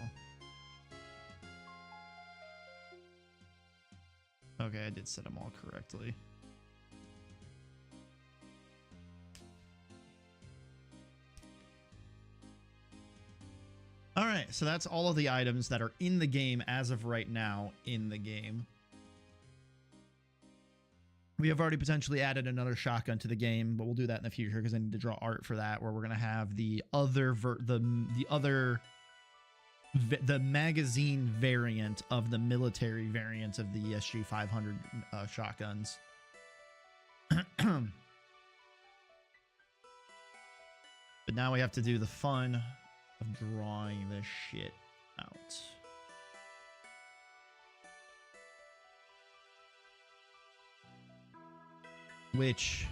Okay, I did set them all correctly. All right, so that's all of the items that are in the game as of right now in the game. We have already potentially added another shotgun to the game, but we'll do that in the future because I need to draw art for that, where we're going to have the other the magazine variant of the military variant of the ESG 500 shotguns. But now we have to do the fun of drawing this shit out. Which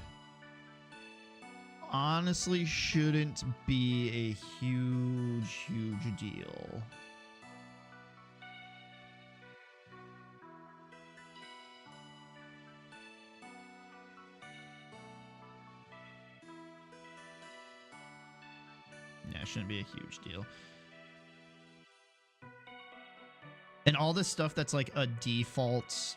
honestly shouldn't be a huge deal. Yeah, it shouldn't be a huge deal. And all this stuff that's like a default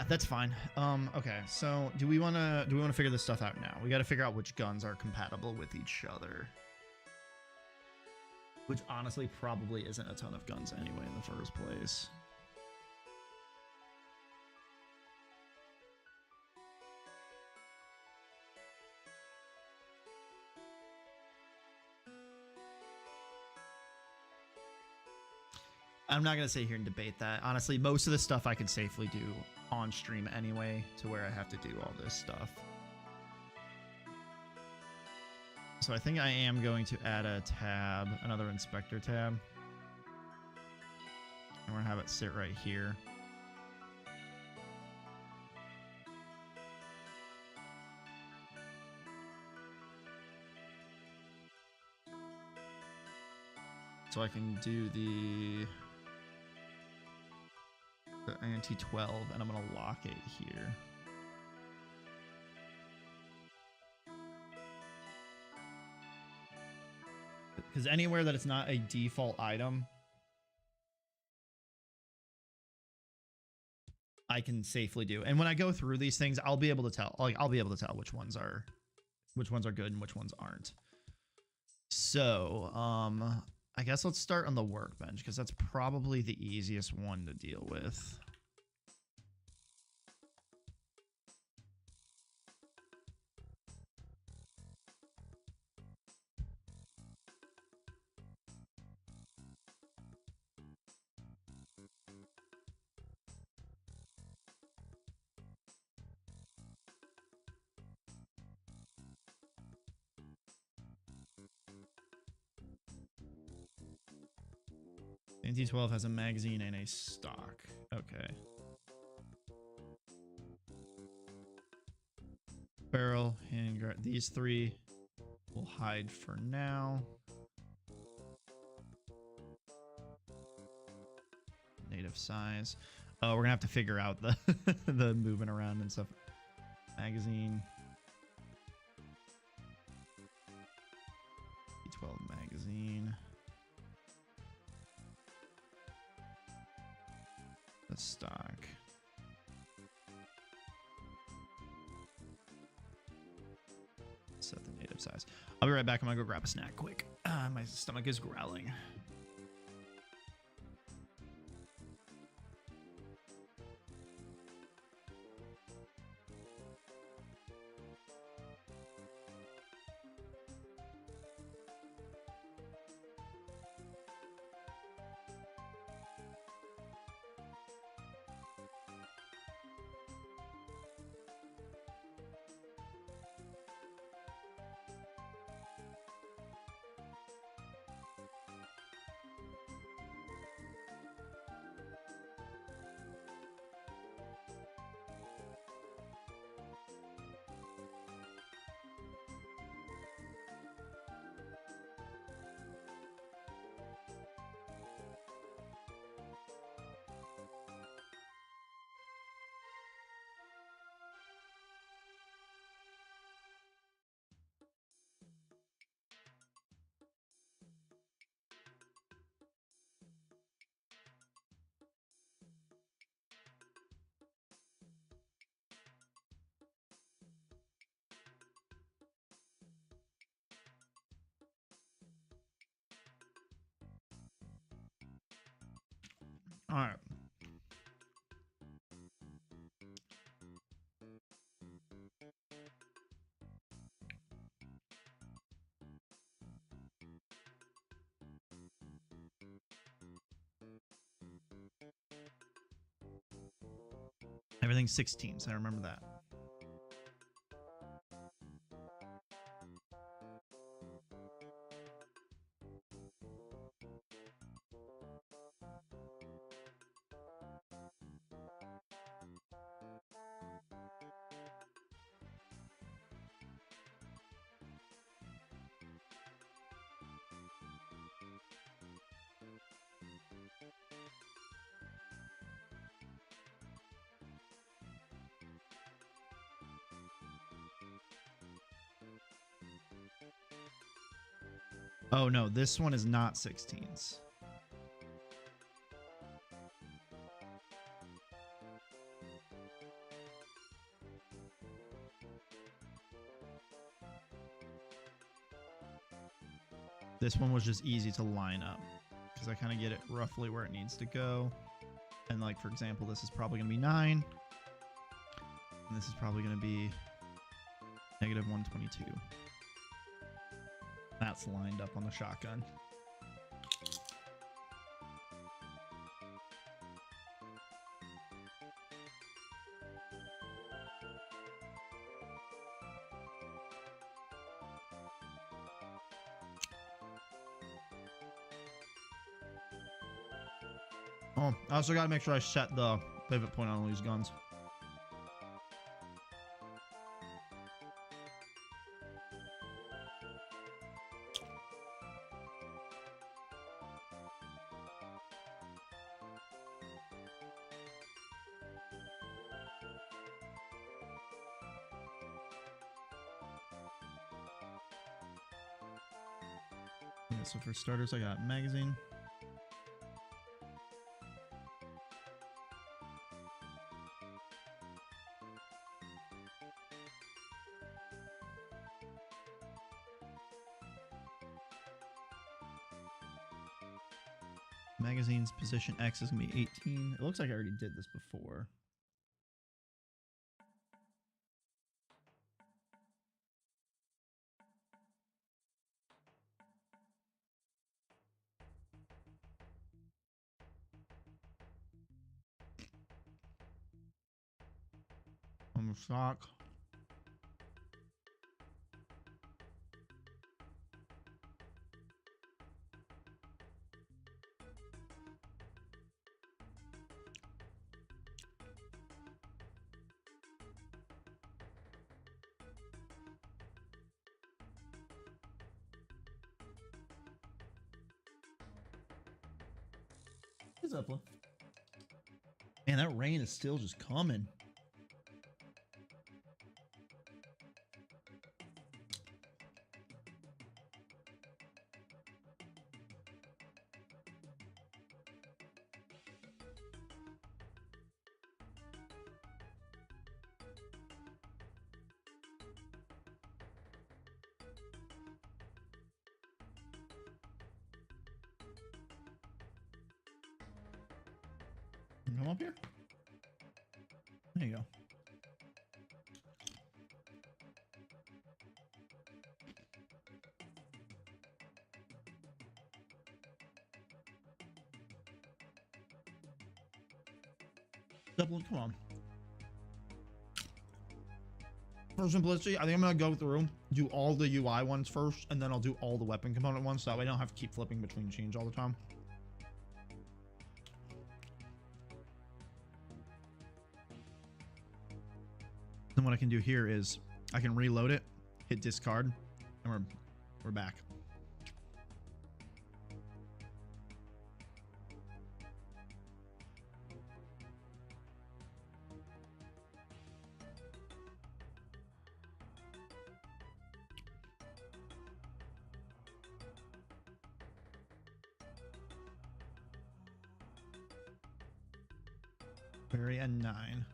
that's fine. Okay, so do we want to figure this stuff out now? We got to figure out which guns are compatible with each other, which honestly probably isn't a ton of guns anyway in the first place. I'm not going to sit here and debate that. Honestly, most of the stuff I can safely do on stream anyway, to where I have to do all this stuff. So I think I am going to add a tab, another inspector tab. And we're going to have it sit right here. So I can do the anti-12, and I'm going to lock it here. Because anywhere that it's not a default item, I can safely do. And when I go through these things, I'll be able to tell. Like, I'll be able to tell which ones are good and which ones aren't. So, I guess let's start on the workbench, because that's probably the easiest one to deal with. NT12 has a magazine and a stock. Okay. Barrel, hand, these three will hide for now. Native size. Oh, we're gonna have to figure out the the moving around and stuff. Magazine. T12 magazine. The stock. Set the native size. I'll be right back. I'm gonna go grab a snack quick. My stomach is growling. All right. Everything's 16s. I remember that. Oh no, this one is not 16s. This one was just easy to line up because I kind of get it roughly where it needs to go. And like, for example, this is probably going to be 9. And this is probably going to be negative 122. That's lined up on the shotgun. Oh, I also got to make sure I set the pivot point on all these guns. Okay, so for starters, I got magazine. Magazine's position X is going to be 18. It looks like I already did this before. On the stock. What's up, man? That rain is still just coming. Come up here. There you go. Dublin, come on. For simplicity, I think I'm gonna go through, do all the UI ones first, and then I'll do all the weapon component ones, so that way I don't have to keep flipping between scenes all the time. Then what I can do here is I can reload it, hit discard, and we're back. Berry and 9.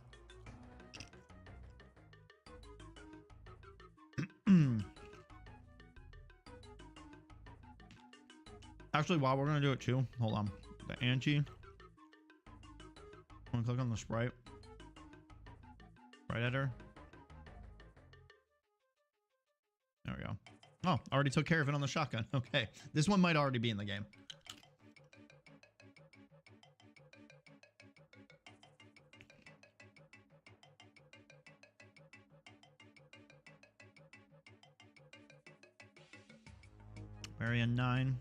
Actually, while we're gonna do it too, hold on. The anti. click on the Sprite. Right editor. There we go. Oh, already took care of it on the shotgun. Okay. This one might already be in the game. Marion 9.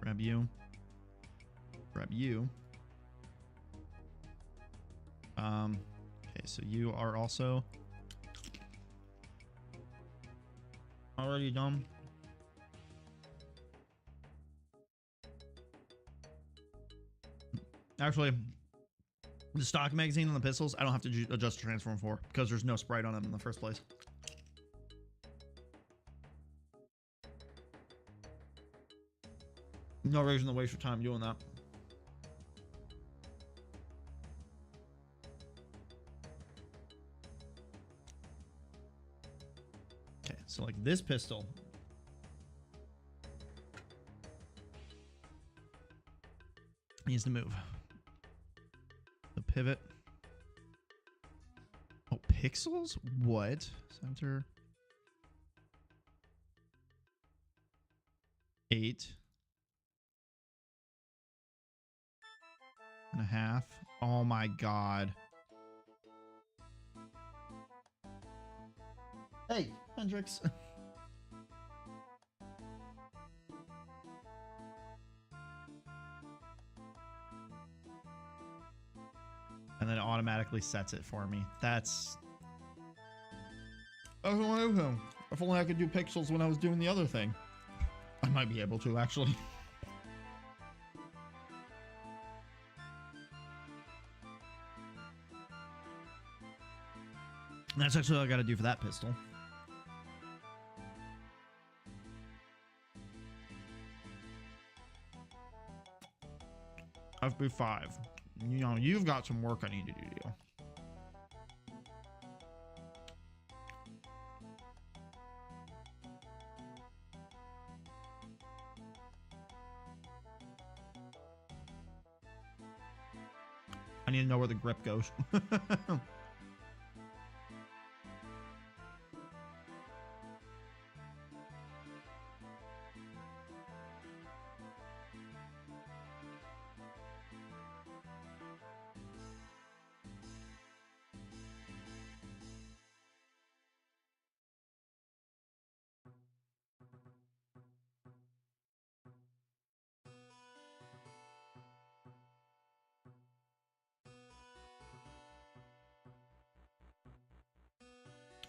Grab you. Grab you. Okay, so you are also already done. Actually, the stock magazine and the pistols, I don't have to adjust the transform for because there's no Sprite on them in the first place. No reason to waste your time doing that. Okay, so like this pistol. Needs to move. The pivot. Oh, pixels? What? Center. 8.5. Oh my god. Hey, Hendrix. And then it automatically sets it for me. That's amazing. If only I could do pixels when I was doing the other thing. I might be able to, actually. That's actually what I got to do for that pistol. FB5. You know, you've got some work I need to do. I need to know where the grip goes.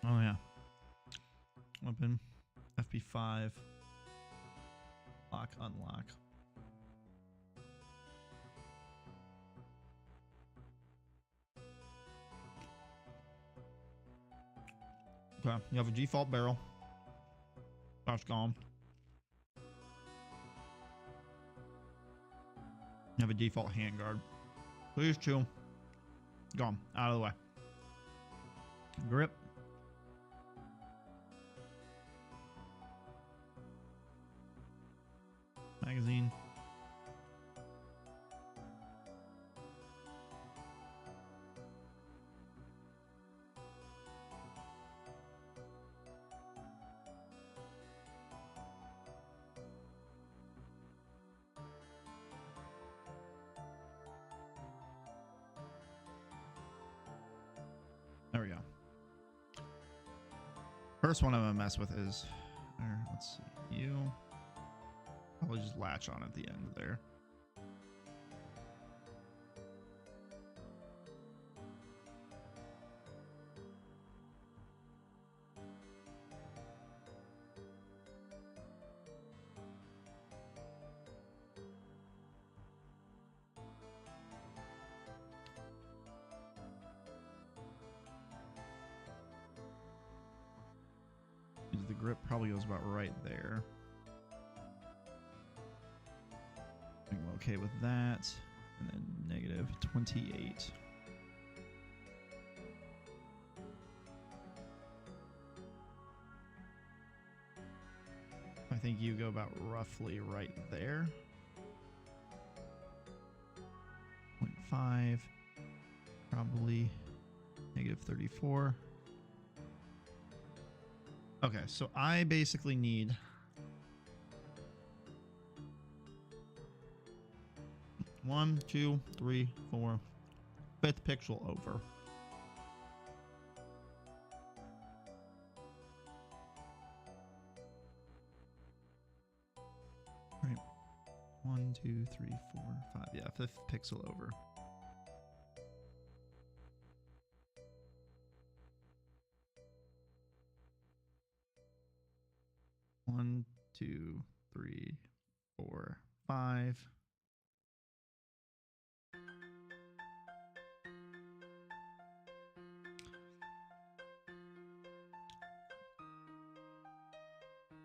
Oh yeah. Open. FB5. Lock, unlock. Okay, you have a default barrel. That's gone. You have a default handguard. Please chew. Gone. Out of the way. Grip. Magazine. There we go. First one I'm gonna mess with is, let's see, you. Probably just latch on at the end there. The grip probably goes about right there. I'm okay with that. And then negative 28. I think you go about roughly right there. 0.5. probably negative 34. Okay, so I basically need 1, 2, 3, 4, 5th pixel over. Right. 1, 2, 3, 4, 5. Yeah, 5th pixel over. One, 2, 3, 4, 5.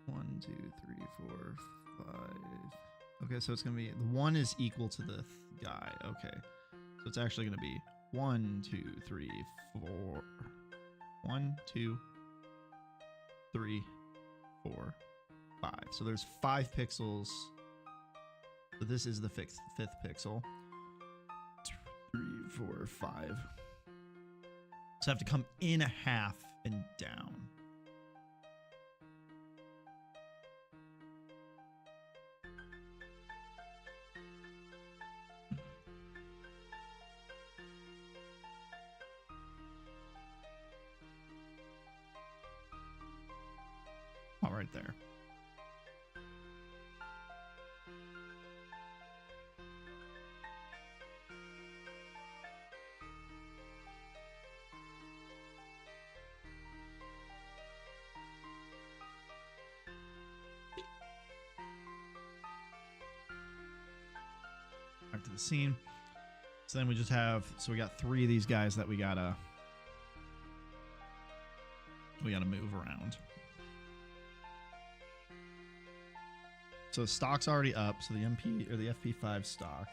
One, 2, 3, 4, 5. Okay, so it's gonna be the 1 is equal to the guy. Okay, so it's actually gonna be 1, 2, 3, 4. 1, 2, 3, 4, 5. So there's 5 pixels. So this is the fifth pixel. 2, 3, 4, 5. So I have to come in a half and down. All right there. Back to the scene. So then we just have, so we got 3 of these guys that we gotta move around. So stock's already up, so the MP or the FP5 stock.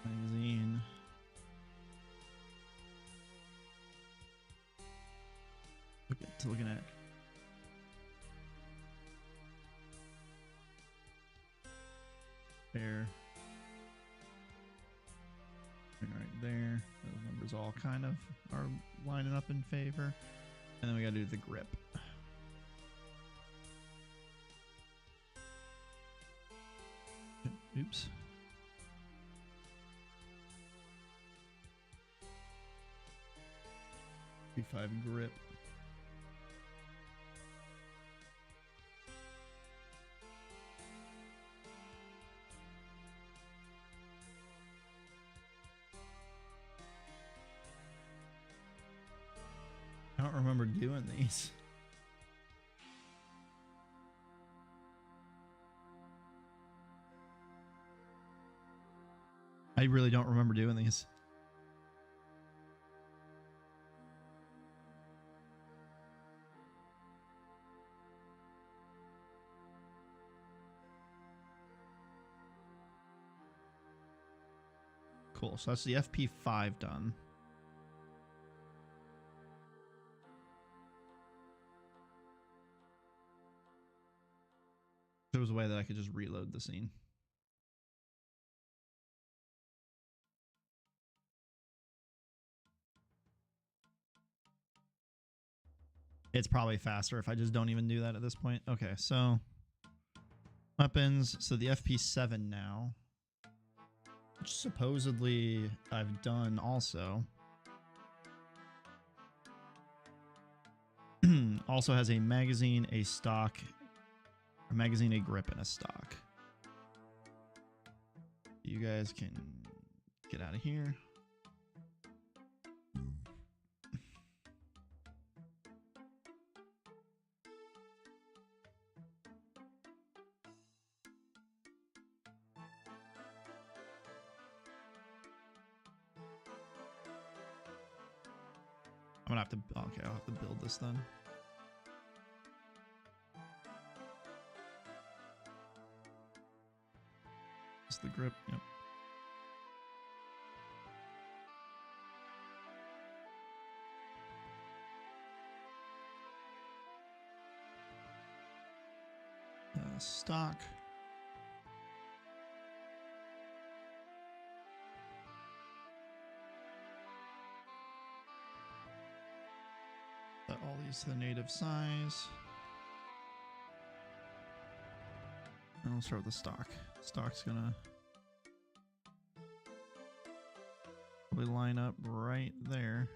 Magazine. Looking at there. And right there. Those numbers all kind of are lining up in favor. And then we gotta do the grip. Oops. P5 grip. I don't remember doing these. I really don't remember doing these. Cool, so that's the FP5 done. There was a way that I could just reload the scene. It's probably faster if I just don't even do that at this point. Okay, so weapons. So the FP7 now, which supposedly I've done also. Also has a magazine, a stock, a magazine, a grip, and a stock. You guys can get out of here. I'm gonna have to, okay, I'll have to build this then. It's the grip. Yep. Stock. Set all these to the native size. And we'll start with the stock. Stock's gonna probably line up right there.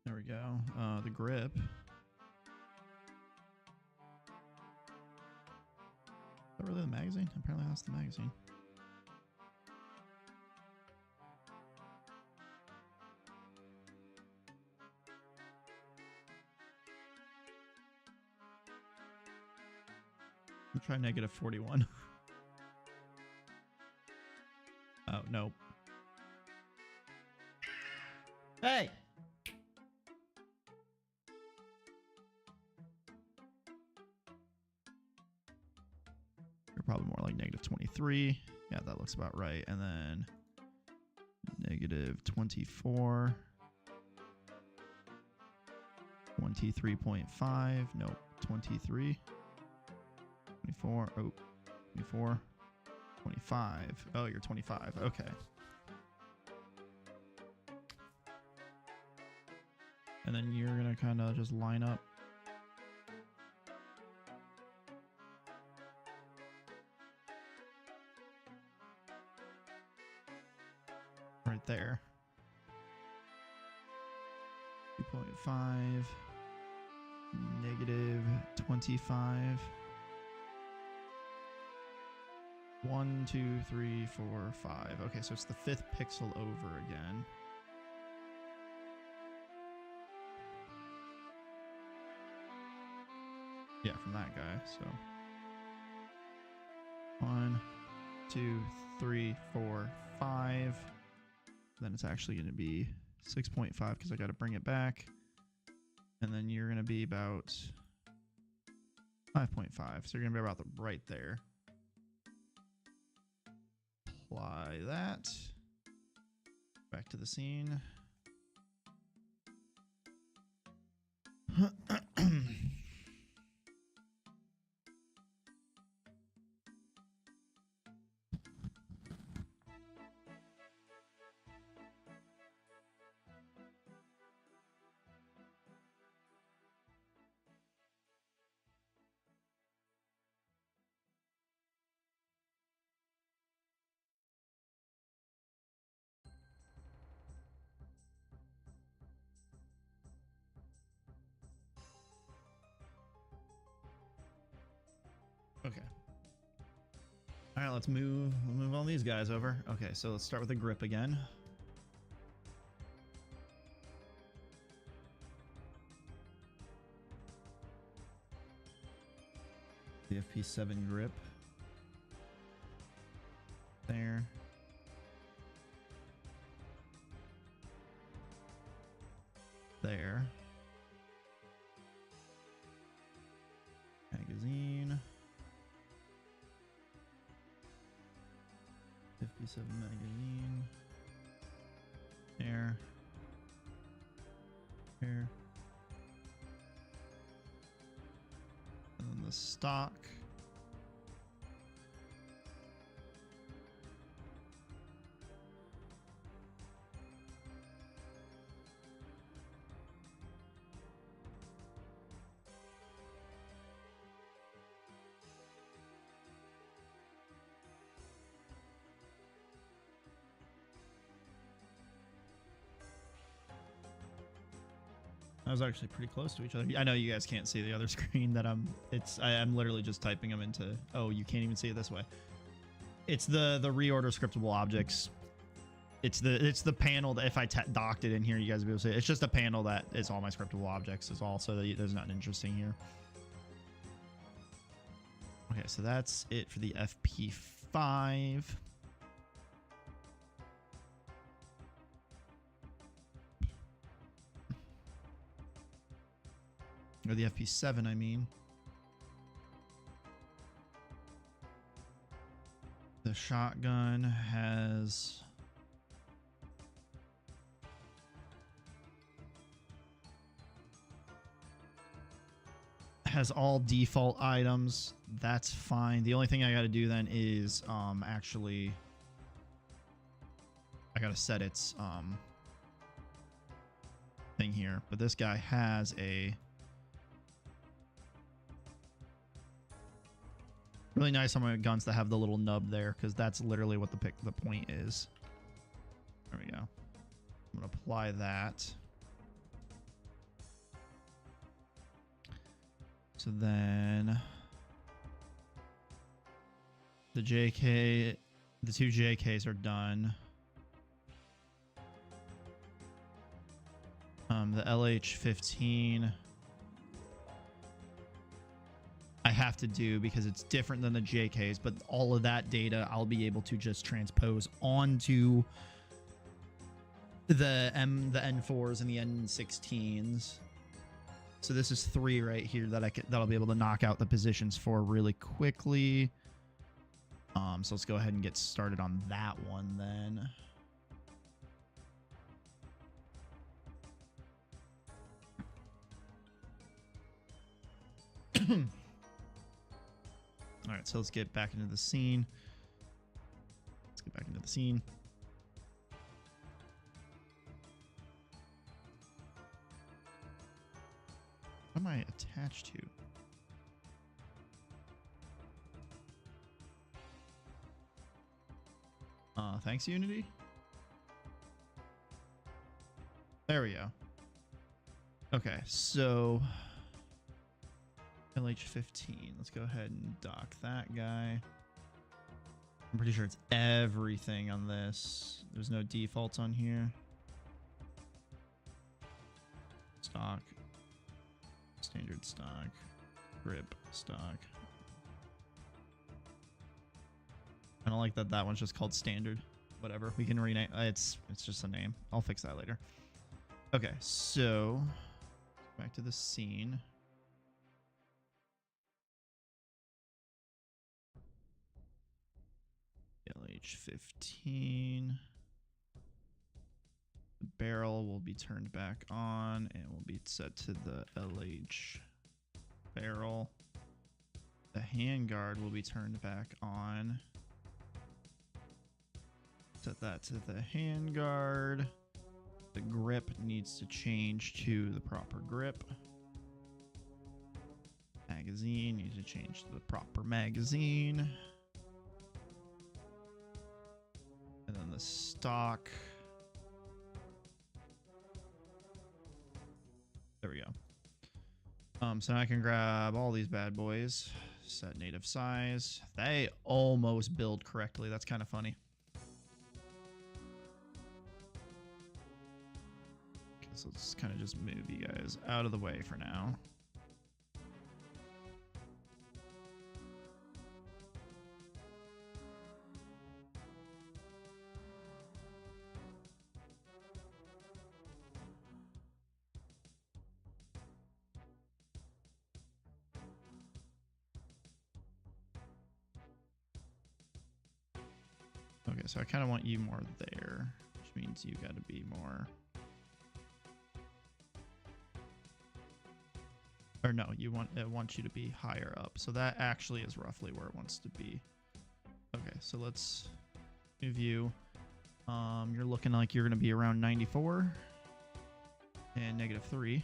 There we go. The grip. Is that really the magazine? Apparently that's the magazine. I'll try negative 41. Oh, nope. Hey! Probably more like negative 23. Yeah, that looks about right. And then negative 24. 23.5. Nope. 23. 24. Oh, 24. 25. Oh, you're 25. Okay. And then you're going to kind of just line up. Right there. 2.5. Negative 25. 1, 2, 3, 4, 5. Okay, so it's the 5th pixel over again. Yeah, from that guy. So 1, 2, 3, 4, 5. Then it's actually going to be 6.5 because I got to bring it back. And then you're going to be about 5.5. So you're going to be about right there. Apply that. Back to the scene. Okay. All right, let's move all these guys over. Okay, so let's start with the grip again. The FP7 grip. There. There. Magazine. 57 magazine. There. Here. And then the stock. I was actually pretty close to each other. I know you guys can't see the other screen that I'm literally just typing them into. Oh, you can't even see it this way. It's the reorder scriptable objects. It's the panel that if I docked it in here, you guys would be able to see it. It's just a panel that is all my scriptable objects is all, so that there's nothing interesting here. Okay, so that's it for the FP5. Or the FP7, I mean. The shotgun has all default items. That's fine. The only thing I got to do then is actually I got to set its thing here. But this guy has a really nice on my guns that have the little nub there, because that's literally what the point is. There we go. I'm gonna apply that. So then the JK, the two JKs are done. The LH-15 I have to do because it's different than the JKs, but all of that data I'll be able to just transpose onto the N4s and the N16s. So this is 3 right here that that'll be able to knock out the positions for really quickly. So let's go ahead and get started on that one then. All right, so let's get back into the scene. Let's get back into the scene. What am I attached to? Thanks, Unity. There we go. Okay, so LH-15. Let's go ahead and dock that guy. I'm pretty sure it's everything on this. There's no defaults on here. Stock. Standard stock. Grip stock. I don't like that that one's just called standard. Whatever. We can rename it's just a name. I'll fix that later. Okay, so back to the scene. LH-15. The barrel will be turned back on and will be set to the LH barrel. The handguard will be turned back on. Set that to the handguard. The grip needs to change to the proper grip. Magazine needs to change to the proper magazine. And then the stock. There we go. So now I can grab all these bad boys. Set native size. They almost build correctly. That's kind of funny. Okay, so let's kind of just move you guys out of the way for now. Okay, so I kind of want you more there, which means you got to be more. Or no, it wants you to be higher up. So that actually is roughly where it wants to be. Okay, so let's move you. You're looking like you're going to be around 94 and -3.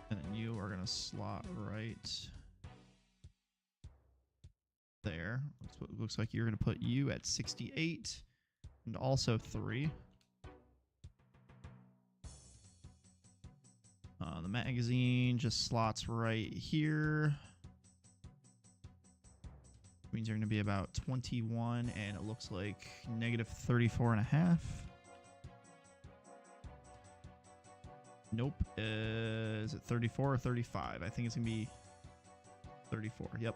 And then you are going to slot right there. Looks like you're going to put you at 68 and also 3. The magazine just slots right here. Means you're going to be about 21 and it looks like -34.5. Nope. Is it 34 or 35? I think it's going to be 34. Yep.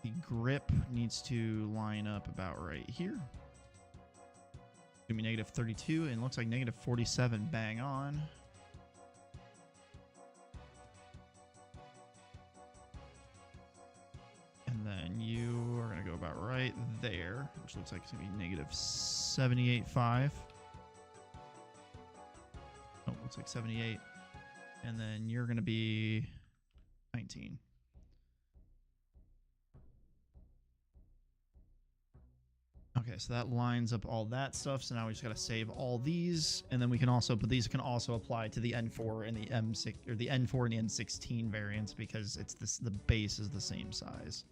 The grip needs to line up about right here. It's going to be negative 32, and it looks like negative 47 bang on. And then you are going to go about right there, which looks like it's going to be negative 78.5. Oh, looks like 78. And then you're going to be 19. Okay, so that lines up all that stuff. So now we just got to save all these, and then we can also, but these can also apply to the N4 and the M6, or the N4 and the N16 variants, because it's this, the base is the same size.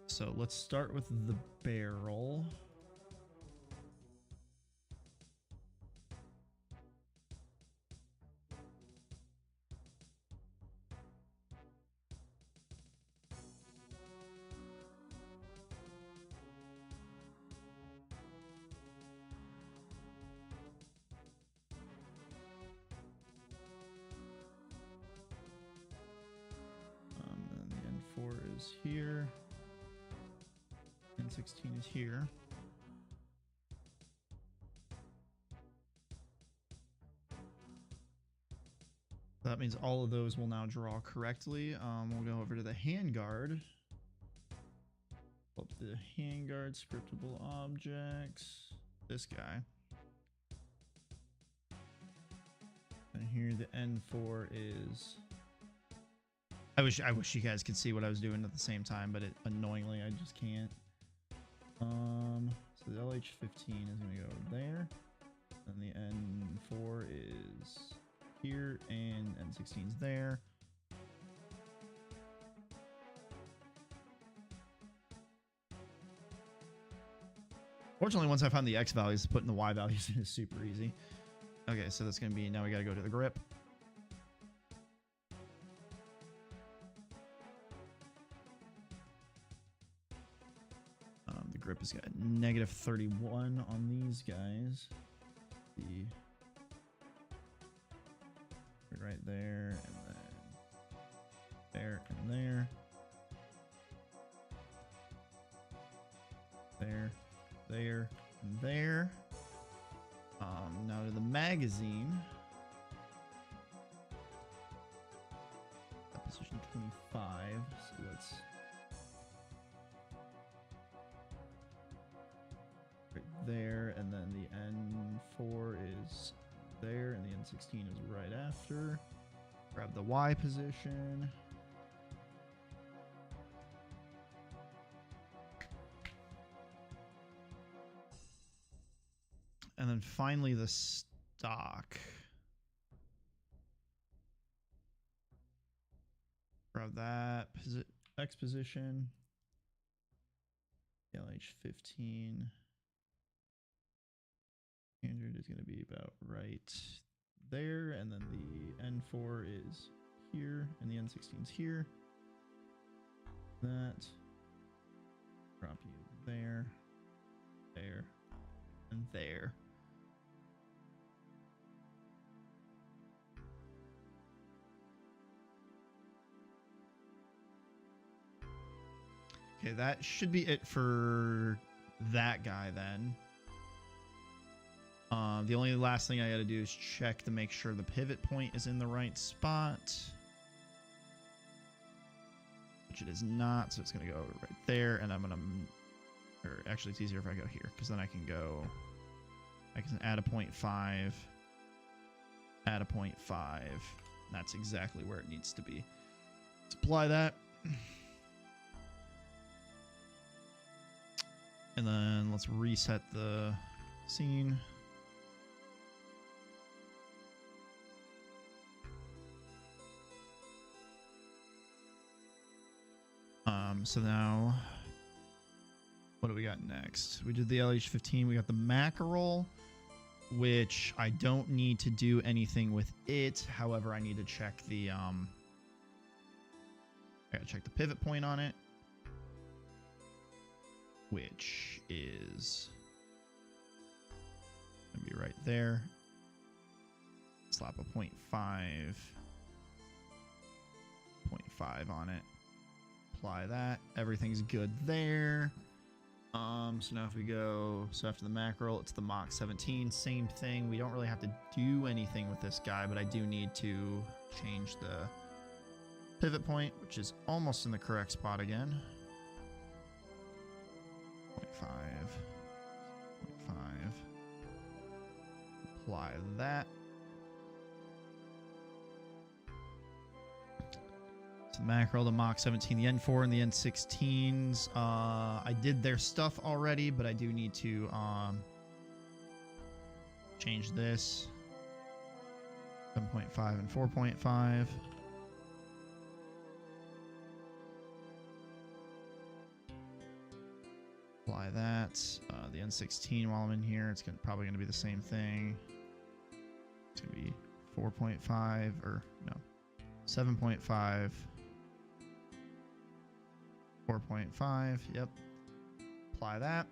So let's start with the barrel. And the N4 is here. N16 is here. That means all of those will now draw correctly. We'll go over to the handguard. Up the handguard, scriptable objects. This guy. And here the N4 is. I wish you guys could see what I was doing at the same time, but annoyingly I just can't. So the LH15 is gonna go there, and the N4 is here, and N16 is there. Fortunately, once I found the X values, putting the Y values in is super easy. Okay, so that's gonna be, now we gotta go to the grip. The grip has got negative 31 on these guys. The right there, and then there, and there. There, there, and there. Now to the magazine. Position 25. So let's right there, and then the N4 is there, and the N16 is right after. Grab the Y position. And then finally the stock. Grab that X position. LH15. Standard is going to be about right there, and then the N4 is here, and the N16 is here. That. Drop you there, there, and there. Okay, that should be it for that guy then. The only last thing I gotta do is check to make sure the pivot point is in the right spot. Which it is not, so it's gonna go right there, and I'm gonna, or actually it's easier if I go here, because then I can go, I can add a 0.5, add a 0.5. That's exactly where it needs to be. Let's apply that. And then let's reset the scene. So now, what do we got next? We did the LH15. We got the mackerel, which I don't need to do anything with it. However, I need to check the I gotta check the pivot point on it, which is right there. Slap a 0.5 on it. Apply that. Everything's good there. So now if we go, so after the mackerel, it's the Mach 17, same thing. We don't really have to do anything with this guy, but I do need to change the pivot point, which is almost in the correct spot again. 0.5. 0.5. Apply that. So mackerel, the Mach 17, the N4 and the N16s. I did their stuff already, but I do need to change this. 7.5 and 4.5. Apply that. The N16 while I'm in here, it's probably going to be the same thing. It's going to be 4.5 or no, 7.5. 4.5, yep. Apply that.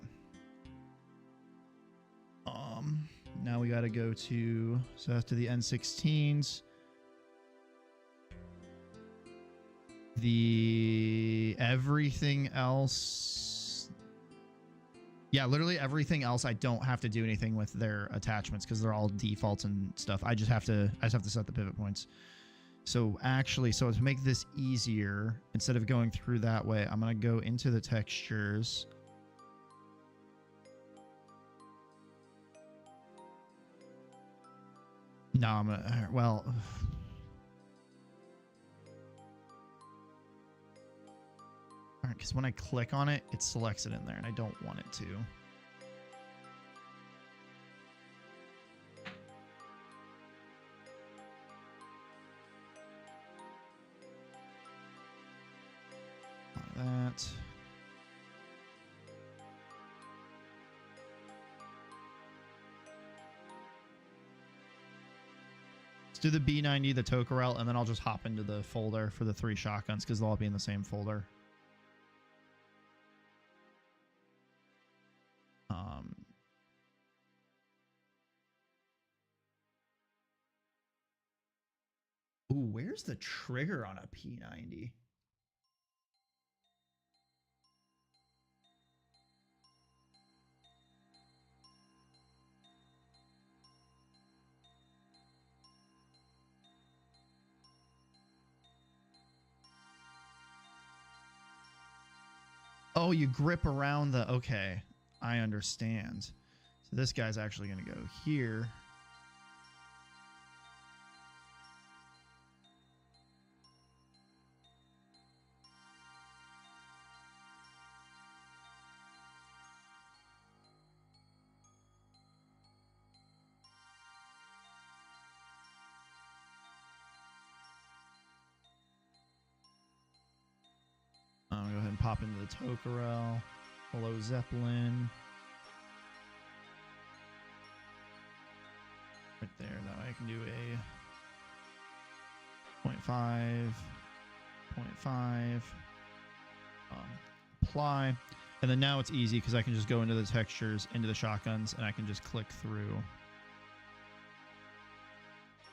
Now we got to go to, so after the N16s, the everything else, yeah, literally everything else I don't have to do anything with their attachments because they're all defaults and stuff. I just have to set the pivot points. So actually, so to make this easier, instead of going through that way, I'm going to go into the textures. No, I'm going to, well, all right, because when I click on it, it selects it in there, and I don't want it to. That. Let's do the B90, the Tokarel, and then I'll just hop into the folder for the 3 shotguns because they'll all be in the same folder. Ooh, where's the trigger on a P90? Oh, you grip around the... Okay, I understand. So this guy's actually going to go here. I'm going to go ahead and pop into the Tokarel. Hello, Zeppelin. Right there. That way I can do a 0.5, 0.5, apply. And then now it's easy because I can just go into the textures, into the shotguns, and I can just click through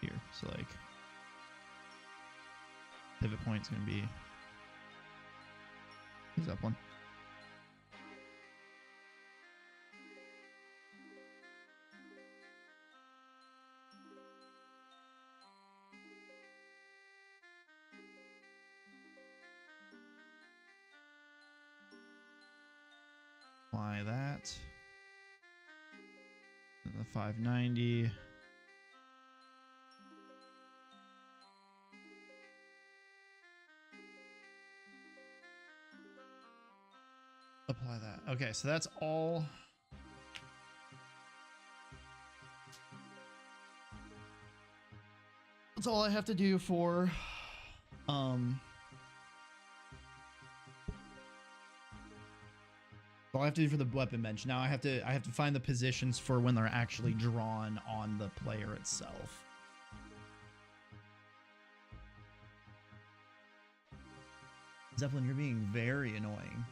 here. So like pivot point's going to be Zeppelin. Apply that. And the 590. Apply that. Okay, so that's all. That's all I have to do for all I have to do for the weapon bench. Now I have to find the positions for when they're actually drawn on the player itself. Zeppelin, you're being very annoying.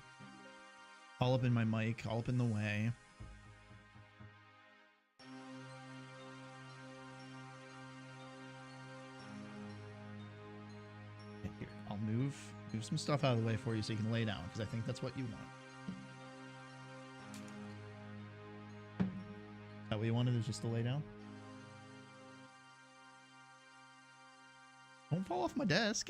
All up in my mic, all up in the way. move some stuff out of the way for you so you can lay down, because I think that's what you want. Is that what you wanted, is just to lay down? Don't fall off my desk.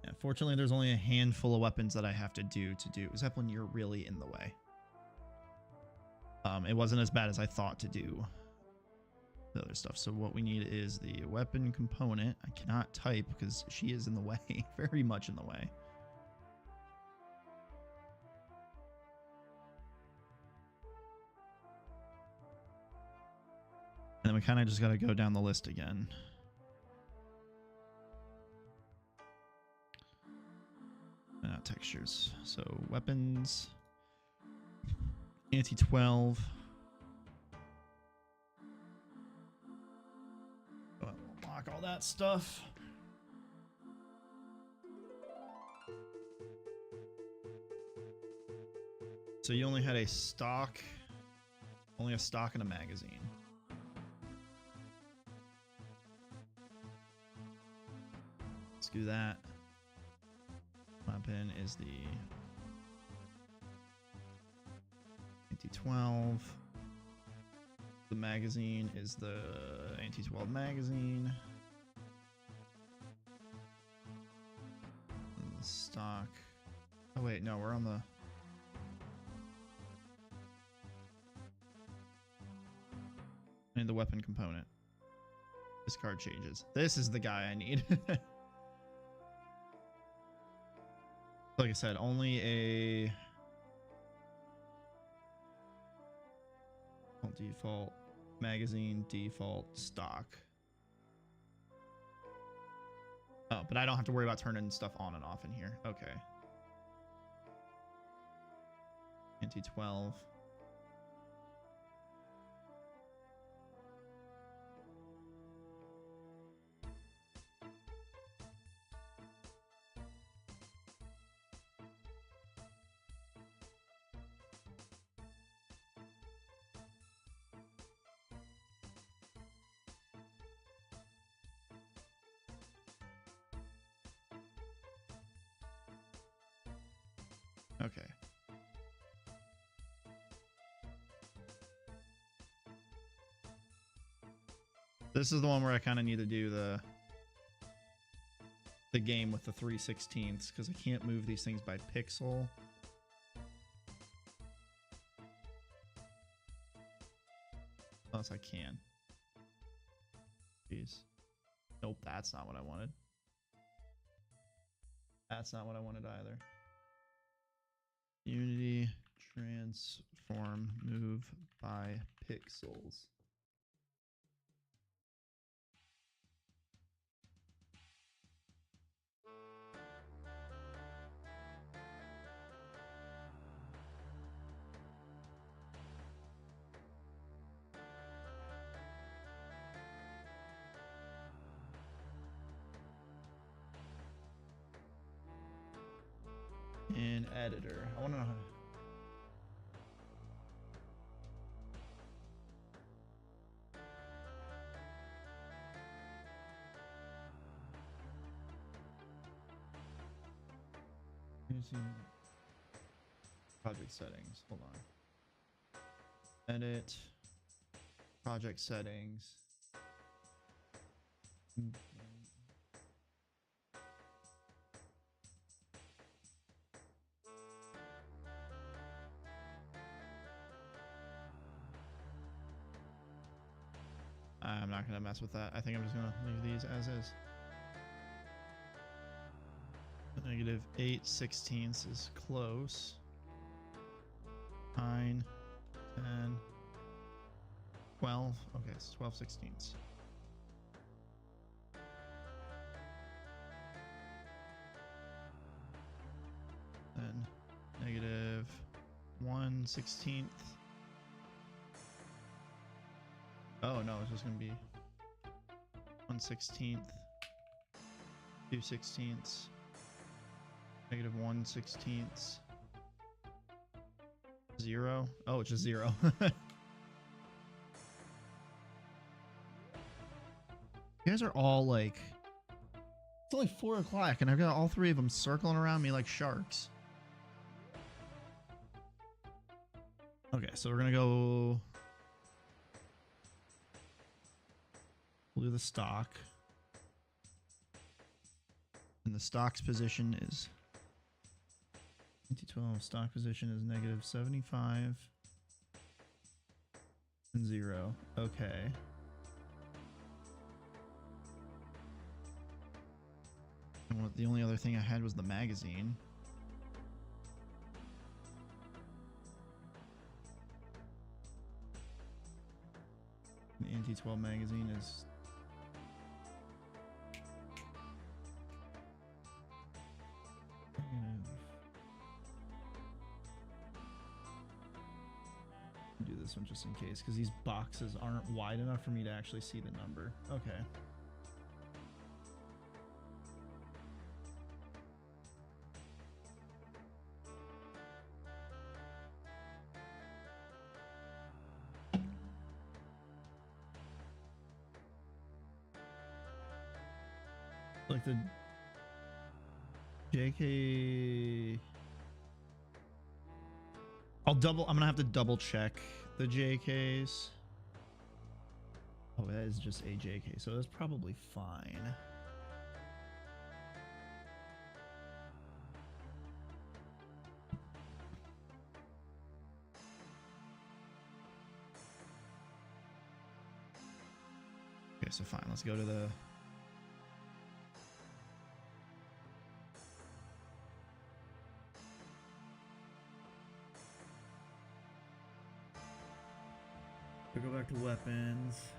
Yeah, fortunately, there's only a handful of weapons that I have to do. Zeppelin, you're really in the way. It wasn't as bad as I thought to do the other stuff. So what we need is the weapon component. I cannot type because she is in the way, very much in the way. And then we kind of just got to go down the list again. Textures. So weapons, anti-12. Oh, lock all that stuff. So you only had a stock, and a magazine. Let's do that. Weapon is the anti-12. The magazine is the anti-12 magazine. And the stock. Oh wait, no, we're on the. I need the weapon component. This card changes. This is the guy I need. Like I said, only a default magazine, default stock. Oh, but I don't have to worry about turning stuff on and off in here. Okay. Anti-12. Okay. This is the one where I kind of need to do the game with the 3/16 because I can't move these things by pixel. Unless I can. Jeez. Nope, that's not what I wanted. That's not what I wanted either. Unity, transform, move by pixels. In editor, I want to know how. Project settings. Hold on. Edit. Project settings. I'm not going to mess with that. I think I'm just going to leave these as is. -8/16 is close. 9, 10, 12. Okay, it's 12/16. Then -1/16. Oh no, it's just gonna be 1/16, 2/16. -1/16. 0. Oh, it's just 0. You guys are all like, it's only 4 o'clock and I've got all 3 of them circling around me like sharks. Okay, so we're gonna go. We'll do the stock. And the stock's position is 2012. Stock position is -75 and 0. Okay. And what, the only other thing I had was the magazine. The anti-12 magazine is do this one just in case, because these boxes aren't wide enough for me to actually see the number. Okay. Like the JK, I'm gonna have to double check the JKs. Oh, that is just a JK, so that's probably fine. Okay, so fine, let's go to the go back to weapons.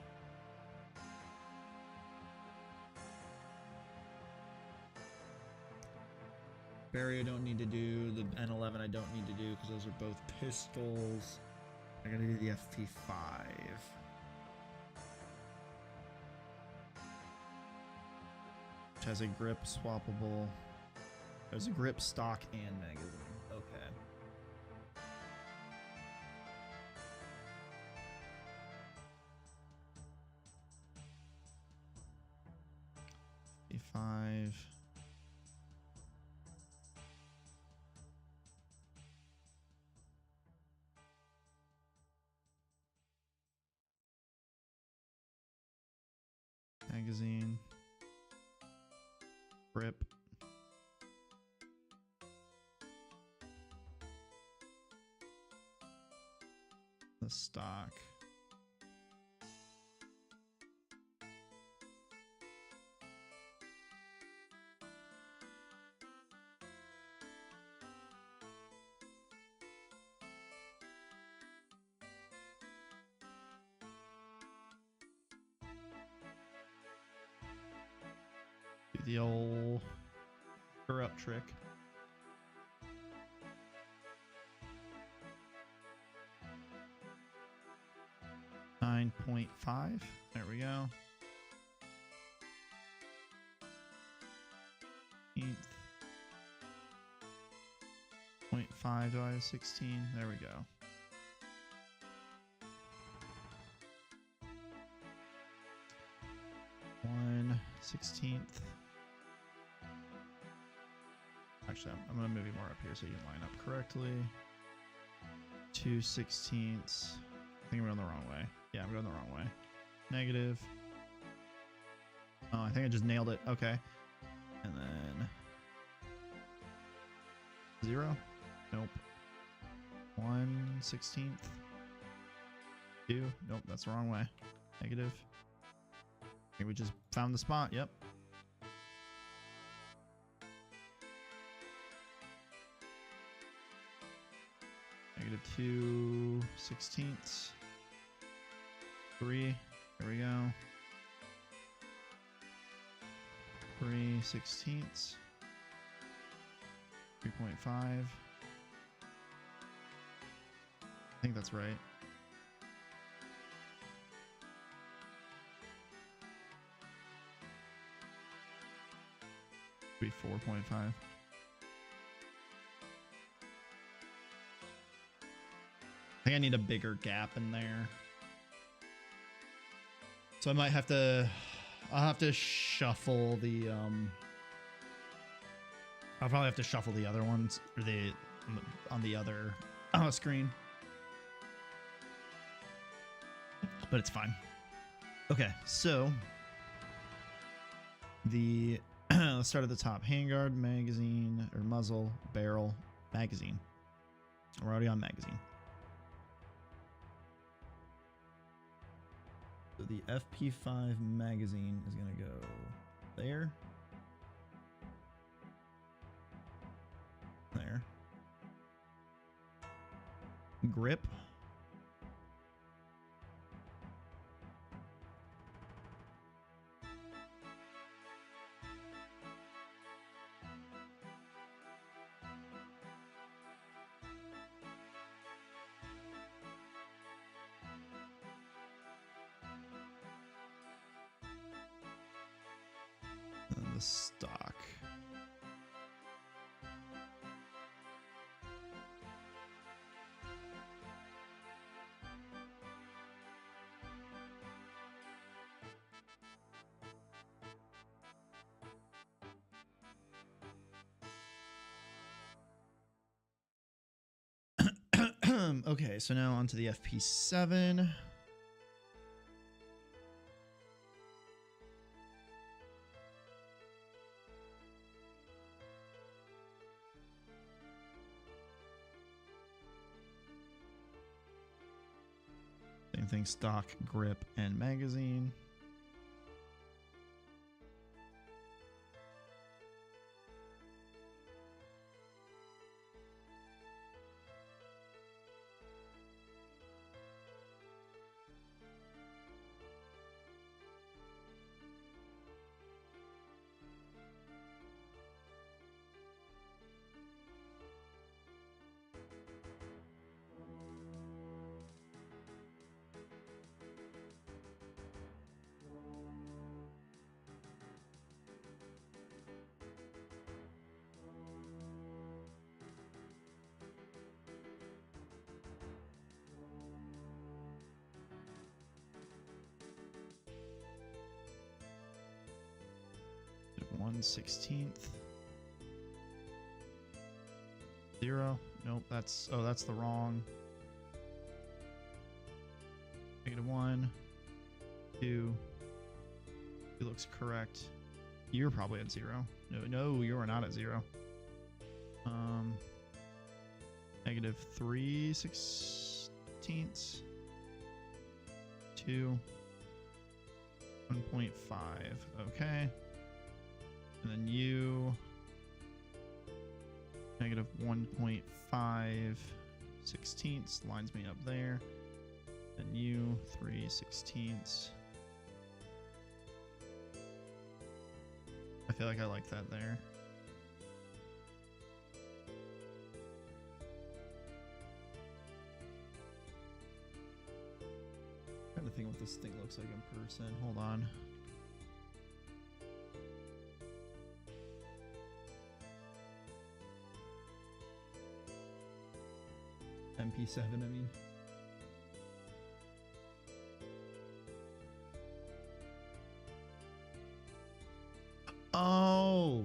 Barry I don't need to do. The N11 I don't need to do because those are both pistols. I gotta do the FP5. Which has a grip swappable. There's a grip, stock, and magazine. Okay. FP5. Magazine. Grip. The stock. Do the old stir up trick. .5. There we go. 0.5 divided 16. There we go. One 16th. Actually, I'm gonna move you more up here so you can line up correctly. 2 16ths. I think I'm going the wrong way. Yeah, I'm going the wrong way. Negative. Oh, I think I just nailed it. Okay. And then 0. Nope. 1 16th. 2. Nope, that's the wrong way. Negative. I think we just found the spot. Yep. Negative 2 16ths. 3. There we go. 3 16ths. 3.5. I think that's right. Be 4.5. think I need a bigger gap in there. So I might have to, I'll have to shuffle the, I'll probably have to shuffle the other ones, or the, on the other screen. But it's fine. Okay, so the, let's start at the top. Handguard, magazine, or muzzle, barrel, magazine. We're already on magazine. So the FP5 magazine is going to go there. There. Grip. And the stock. Okay, so now onto the FP7. Same thing, stock, grip, and magazine. (1/16). 0. Nope, that's, oh, that's the wrong. -1, 2. It looks correct. You're probably at 0. No, you are not at 0. -3/16. 2. 1.5. Okay. And then you -1.5/16 lines me up there. And you 3/16. I feel like I like that there. I'm trying to think what this thing looks like in person. Hold on. MP7, I mean. Oh,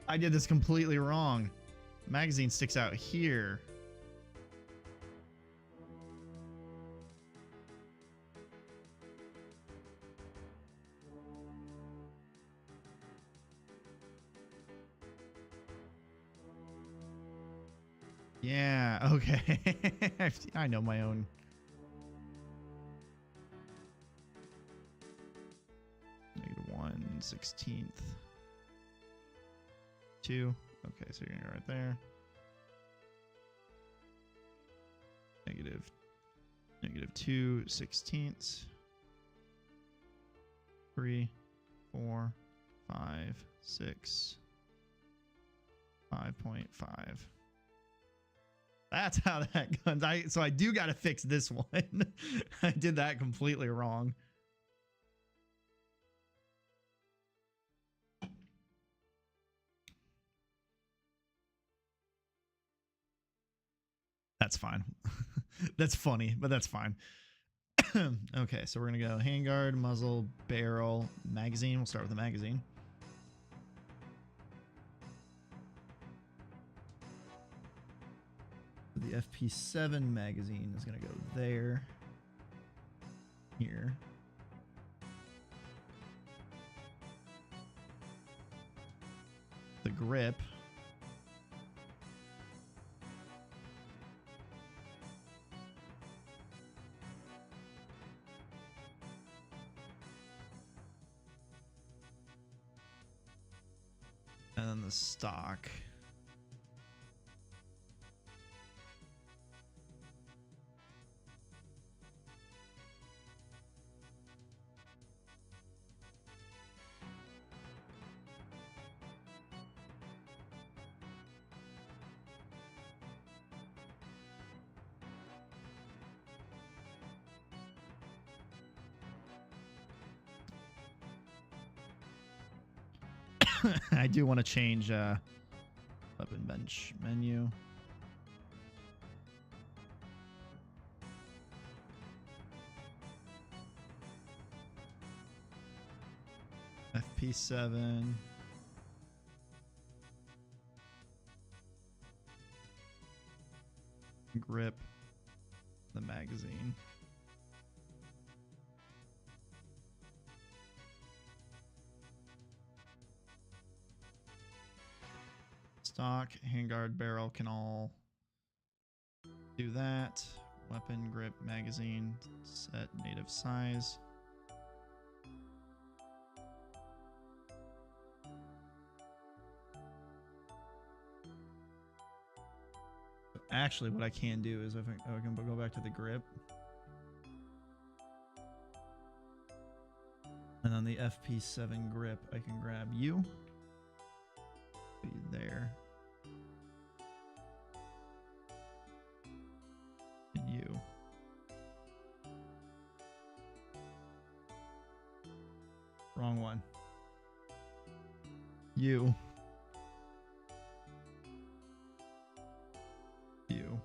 I did this completely wrong. Magazine sticks out here. Yeah, okay. I know my own. (1/16). 2. Okay, so you're gonna go right there. (2/16). 3, 4, 5, 6. 5.5. That's how that goes. So I do got to fix this one. I did that completely wrong. That's fine. That's funny, but that's fine. Okay, so we're gonna go handguard, muzzle, barrel, magazine. We'll start with the magazine. The FP7 magazine is gonna go there. Here. The grip. And then the stock. I do want to change weapon bench menu. FP7. Grip. The magazine. Stock, handguard, barrel can all do that. Weapon, grip, magazine, set native size. Actually, what I can do is if I can go back to the grip. And on the FP7 grip, I can grab you. Be there. And you. Wrong one. You. You.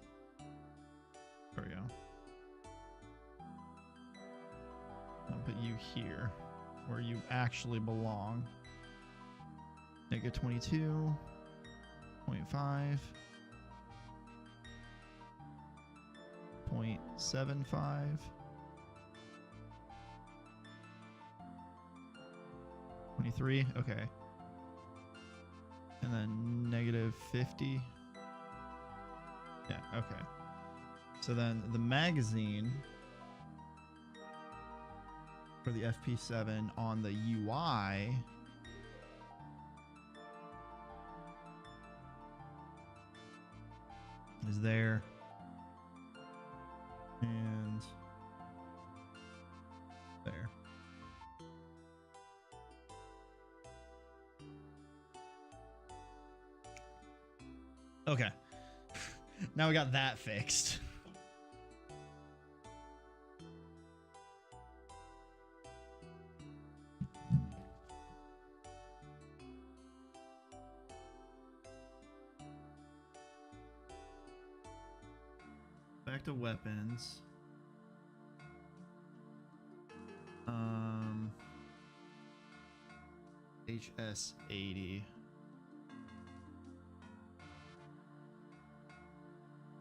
There we go. I'll put you here, where you actually belong. Negative 22.5. 0.75. 23. Okay. And then negative 50. Yeah, okay. So then the magazine for the FP7 on the UI is there. And there. Okay. Now we got that fixed. Back to weapons. HS80.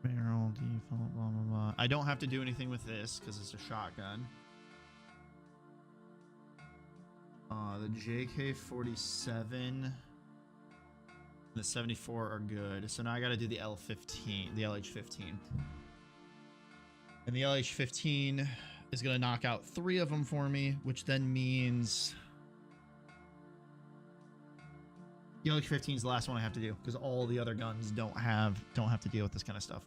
Barrel default, blah, blah, blah. I don't have to do anything with this because it's a shotgun. The JK47, the 74 are good. So now I got to do the L15, the LH15. And the LH15 is going to knock out 3 of them for me, which then means the LH15 is the last one I have to do because all the other guns don't have to deal with this kind of stuff.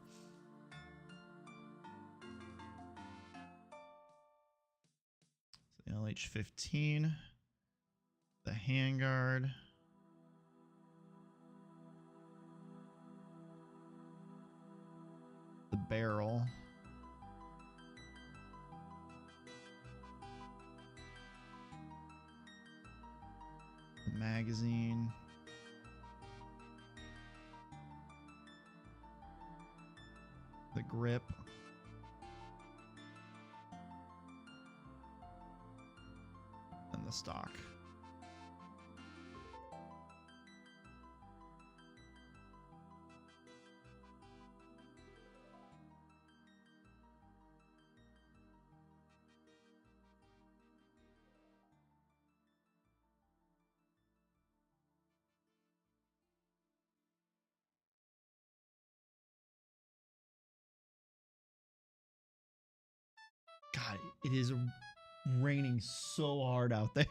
So the LH15, the handguard, the barrel, the magazine, the grip. And the stock. God, it is raining so hard out there.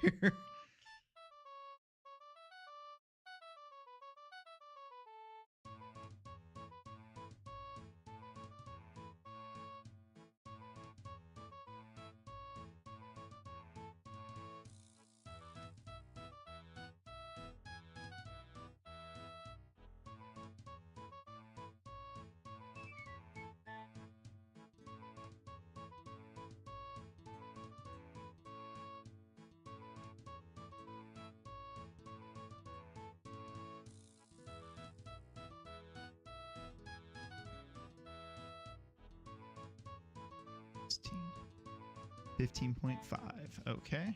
15.5. Okay.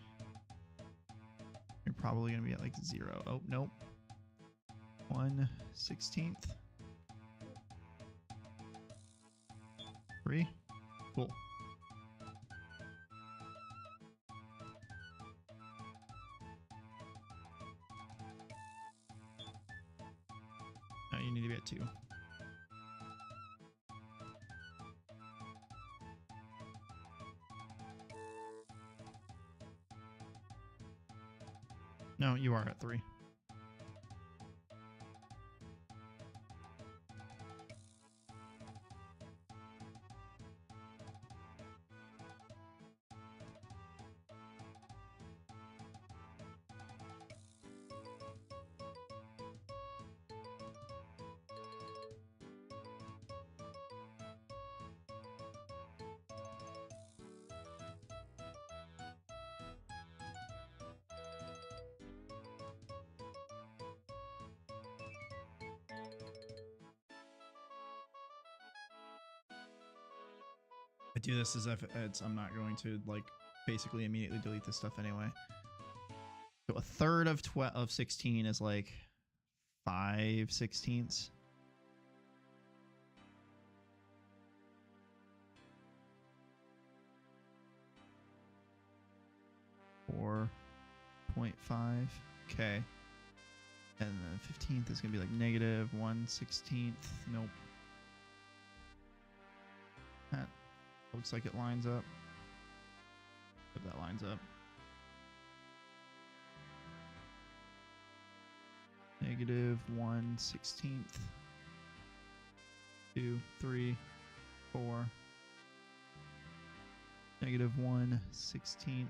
You're probably going to be at like 0. Oh, nope. 1/16. 3. Cool. Now you need to be at 2. No, you are at 3. I do this as if I'm not going to like basically immediately delete this stuff anyway. So a third of 16 is like 5/16. .5. Okay. And then 15th is gonna be like -1/16. Nope. That looks like it lines up. If that lines up. -1/16. 2, 3, 4. -1/16.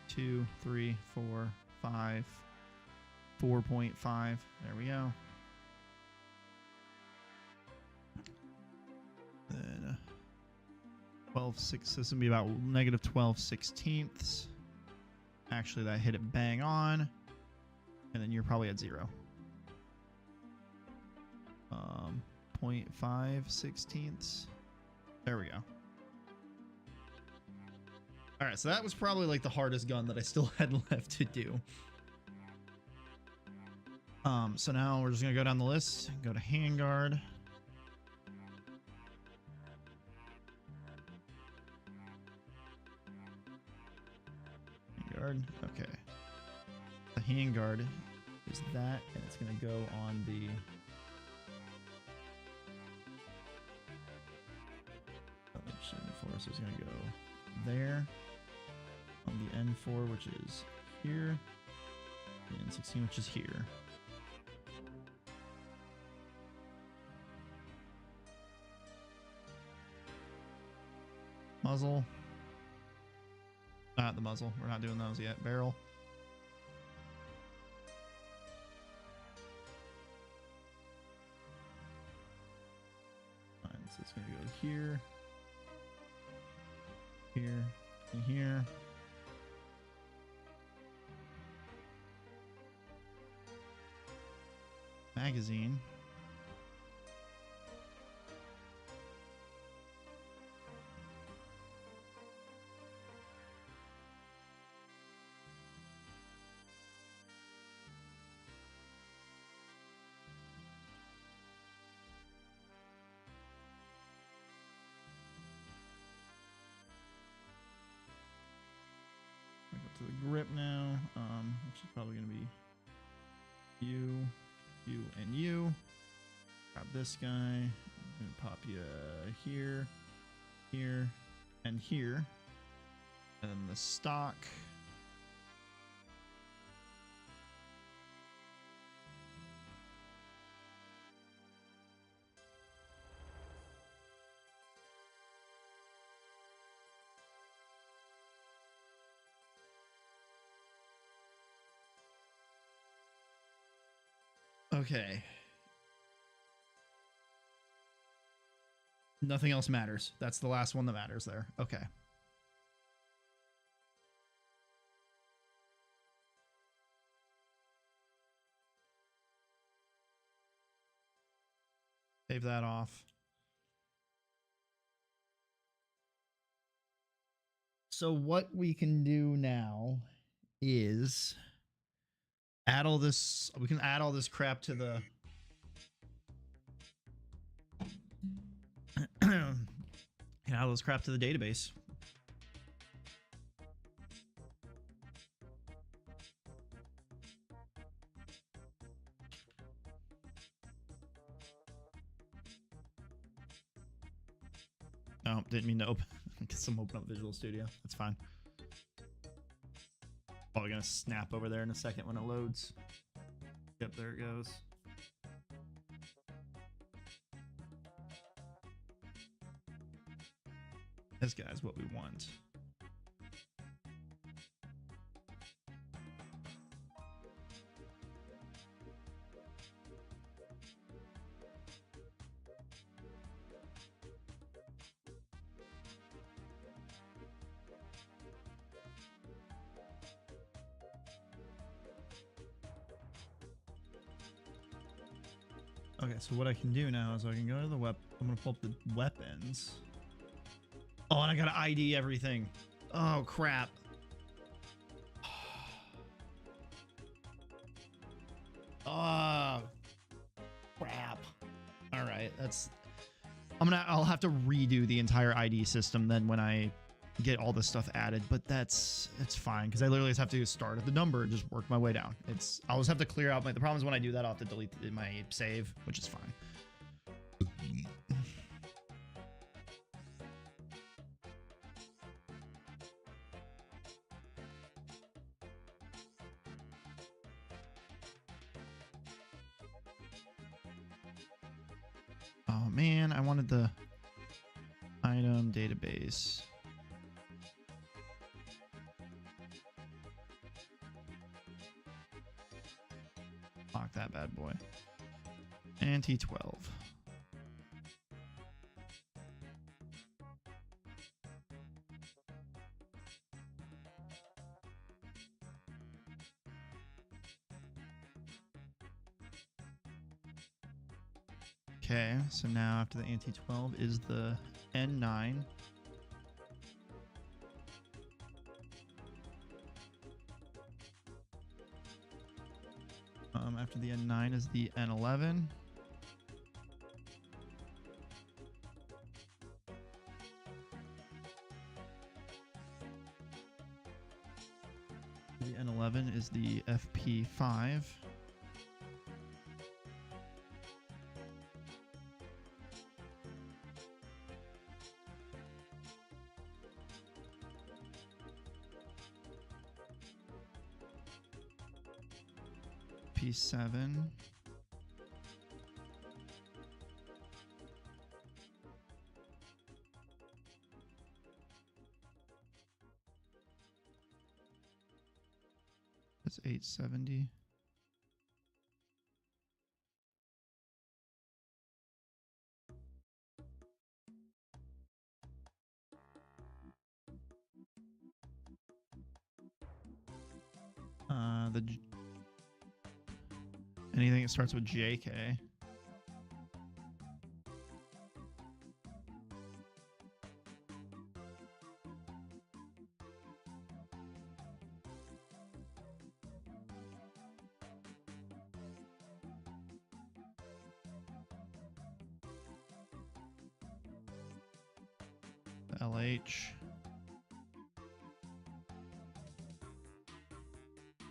2, 3, 4, 5. 4.5. There we go. Then 12/6. This would be about -12/16. Actually, that hit it bang on. And then you're probably at 0. 0.5/16. There we go. All right, so that was probably like the hardest gun that I still had left to do. So now we're just gonna go down the list, go to handguard. Handguard, okay. The handguard is that, and it's gonna go on the N4, so it's gonna go there on the N4, which is here, and N16, which is here. Muzzle. Not the muzzle. We're not doing those yet. Barrel. Fine, so it's going to go here, here, and here. Magazine. this guy. I'm gonna pop you here, here, and here. And the stock. Okay. Nothing else matters. That's the last one that matters there. Okay. Save that off. So what we can do now is add all this. We can add all this crap to the add all this crap to the database. Oh, didn't mean to open. Guess I'm open up Visual Studio. That's fine. Probably gonna snap over there in a second when it loads. Yep, there it goes. This guy's what we want. Okay, so what I can do now is I can go to the I'm gonna pull up the weapons. Oh, and I gotta ID everything. Oh crap. Oh crap. All right, I'll have to redo the entire ID system then when I get all this stuff added, but it's fine because I literally just have to start at the number and just work my way down. I'll just have to clear out the problem is when I do that I'll have to delete my save, which is fine. Oh man, I wanted the item database. Lock that bad boy. And T12. Okay, so now after the anti-12 is the N9. After the N9 is the N11. The N11 is the FP5. P7. That's 870. Anything that starts with JK. LH.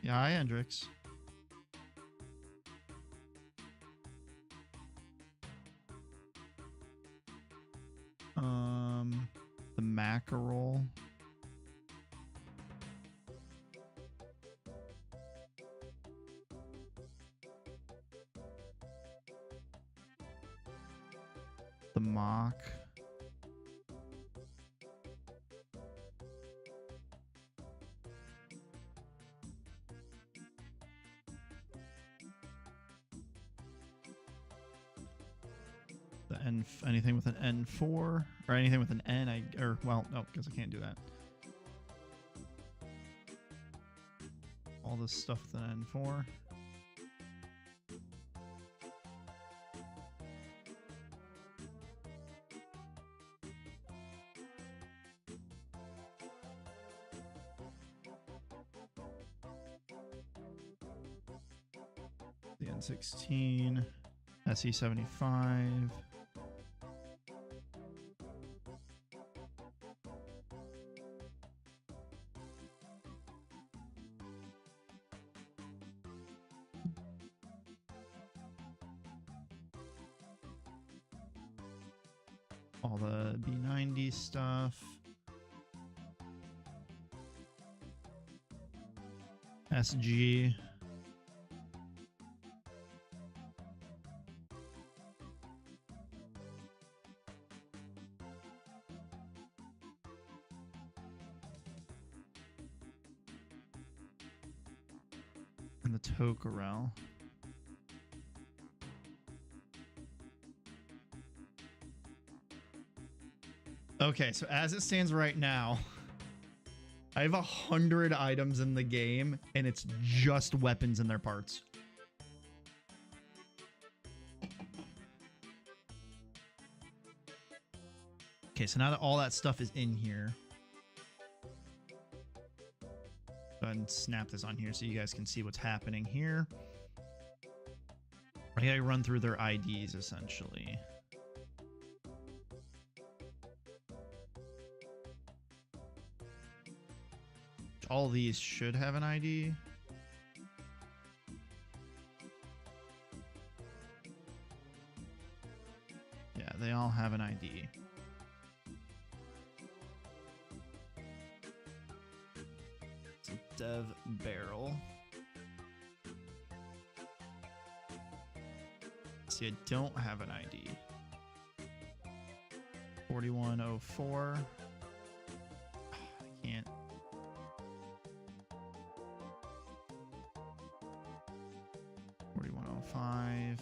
Yeah, hi, Hendrix. The mock. The N, anything with an N4 or anything with an N, well, no, because I can't do that. All this stuff with an N4. The N16, SE75. All the B90 stuff. SG. And the Tokarel. Okay, so as it stands right now, I have 100 items in the game, and it's just weapons and their parts. Okay, so now that all that stuff is in here, go ahead and snap this on here so you guys can see what's happening here. I gotta run through their IDs essentially. All these should have an ID. Yeah, they all have an ID. It's a dev barrel. See, I don't have an ID. 4104. I can't. 4105.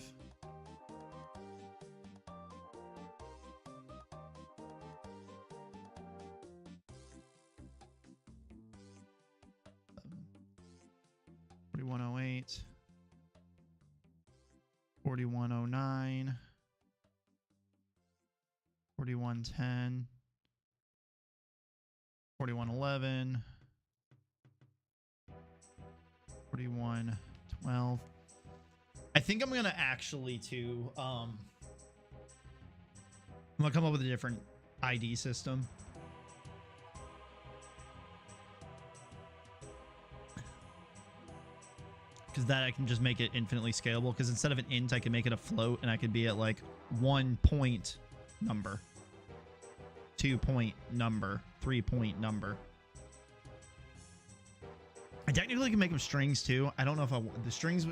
$4108, $4109, $4110, $4111, $4112. I think I'm gonna actually I'm gonna come up with a different ID system. Because that I can just make it infinitely scalable. Because instead of an int, I can make it a float, and I could be at like 1 point number, 2 point number, 3 point number. I technically can make them strings too. I don't know if the strings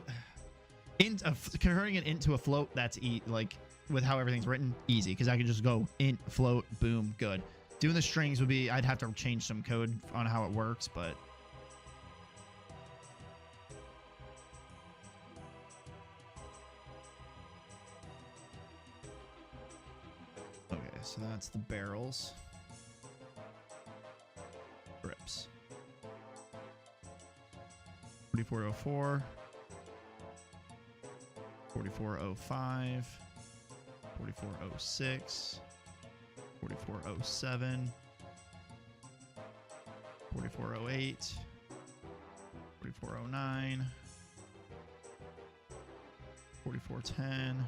int converting an int to a float. That's like with how everything's written, easy. Because I can just go int float, boom, good. Doing the strings would be, I'd have to change some code on how it works, but. So that's the barrels. Grips. 4404. 4405. 4406. 4407. 4408. 4409. 4410.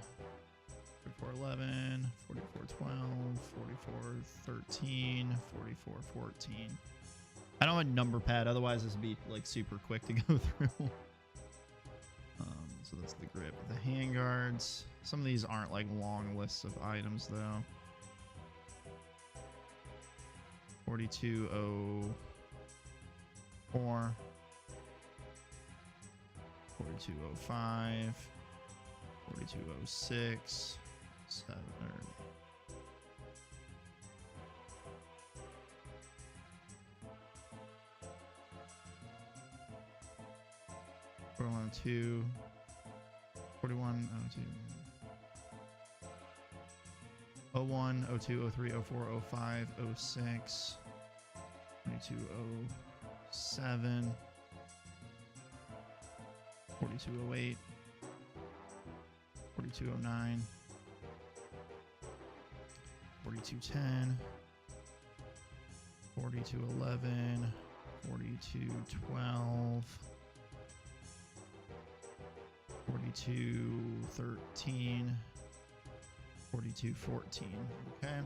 4411, 4412, 4413, 4414. I don't have a number pad, otherwise this would be like super quick to go through. So that's the grip. The handguards. Some of these aren't like long lists of items though. 4204, 4205, 4206. 4102, 4102, 01, 02, 03, 04, 05, 06, 2207, 4208, 4209, 4210, 4211, 4212, 4213, 4214. Okay.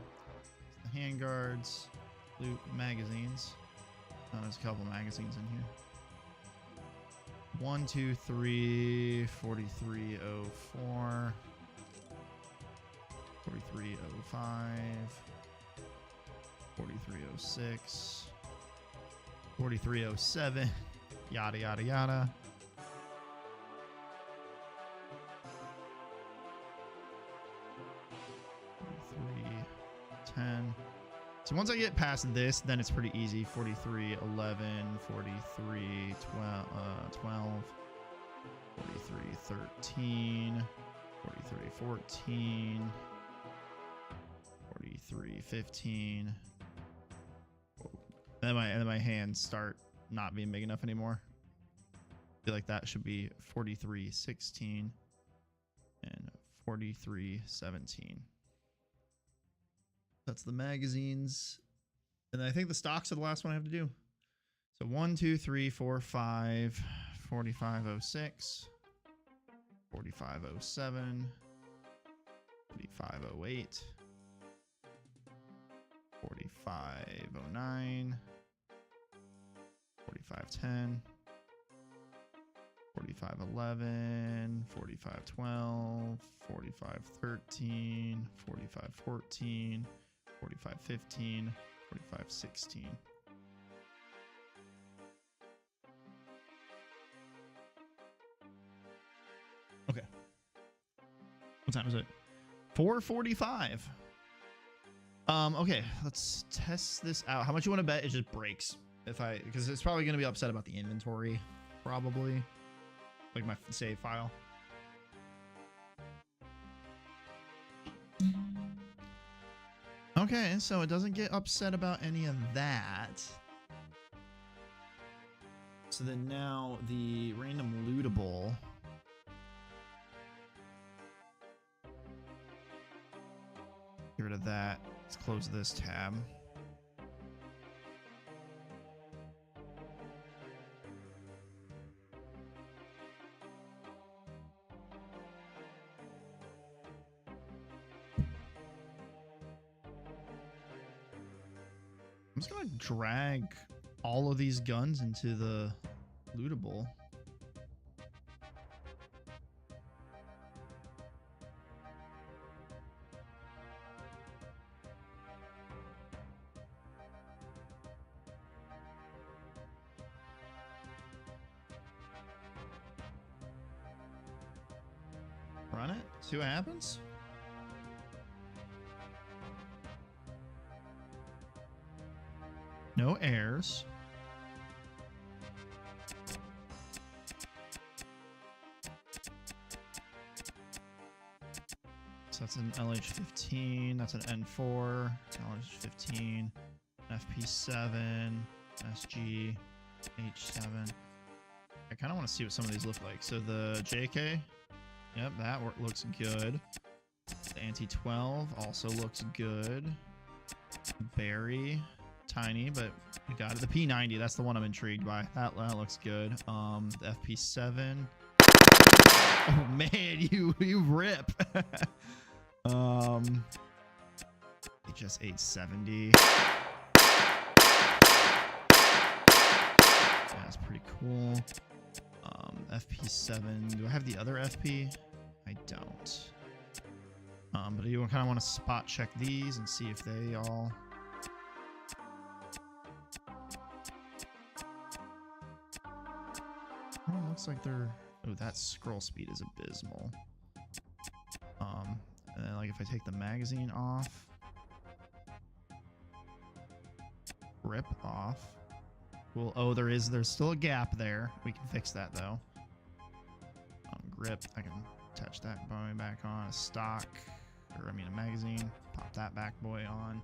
The handguards, loot, magazines. Oh, there's a couple magazines in here. 1, 2, 3, 4304, 4305, 4306, 4307, yada yada yada. 4310. So once I get past this, then it's pretty easy. 4311, 4312, 4313, 4314, 4315. Then my hands start not being big enough anymore. I feel like that should be 4316 and 4317. That's the magazines. And then I think the stocks are the last one I have to do. So 1, 2, 3, 4, 5, 4506, 4507, 4508, 4509, 4510, 4511, 4512, 4513, 4514, 4515, 4516. Okay. What time is it? 4:45. Okay, let's test this out. How much you want to bet it just breaks? Because it's probably going to be upset about the inventory, probably. Like my save file. Okay, so it doesn't get upset about any of that. So then now the random lootable. Get rid of that. Let's close this tab. I'm just gonna drag all of these guns into the lootable. Run it, see what happens. No errors. So that's an LH15, that's an N4, LH15, FP7, SG, H7. I kind of want to see what some of these look like. So the JK, yep, that looks good. The Anti-12 also looks good. Barry, tiny, but we got it. The P90, that's the one I'm intrigued by. That looks good. The FP7. Oh man, you rip. HS 870. That's pretty cool. FP7. Do I have the other FP? I don't. But you kind of want to spot check these and see if they all. Oh, it looks like they're. Oh, that scroll speed is abysmal. And then like if I take the magazine off, rip off. Well, oh, there's still a gap there. We can fix that though. grip. I can attach that boy back on a stock, or I mean a magazine. Pop that back boy on.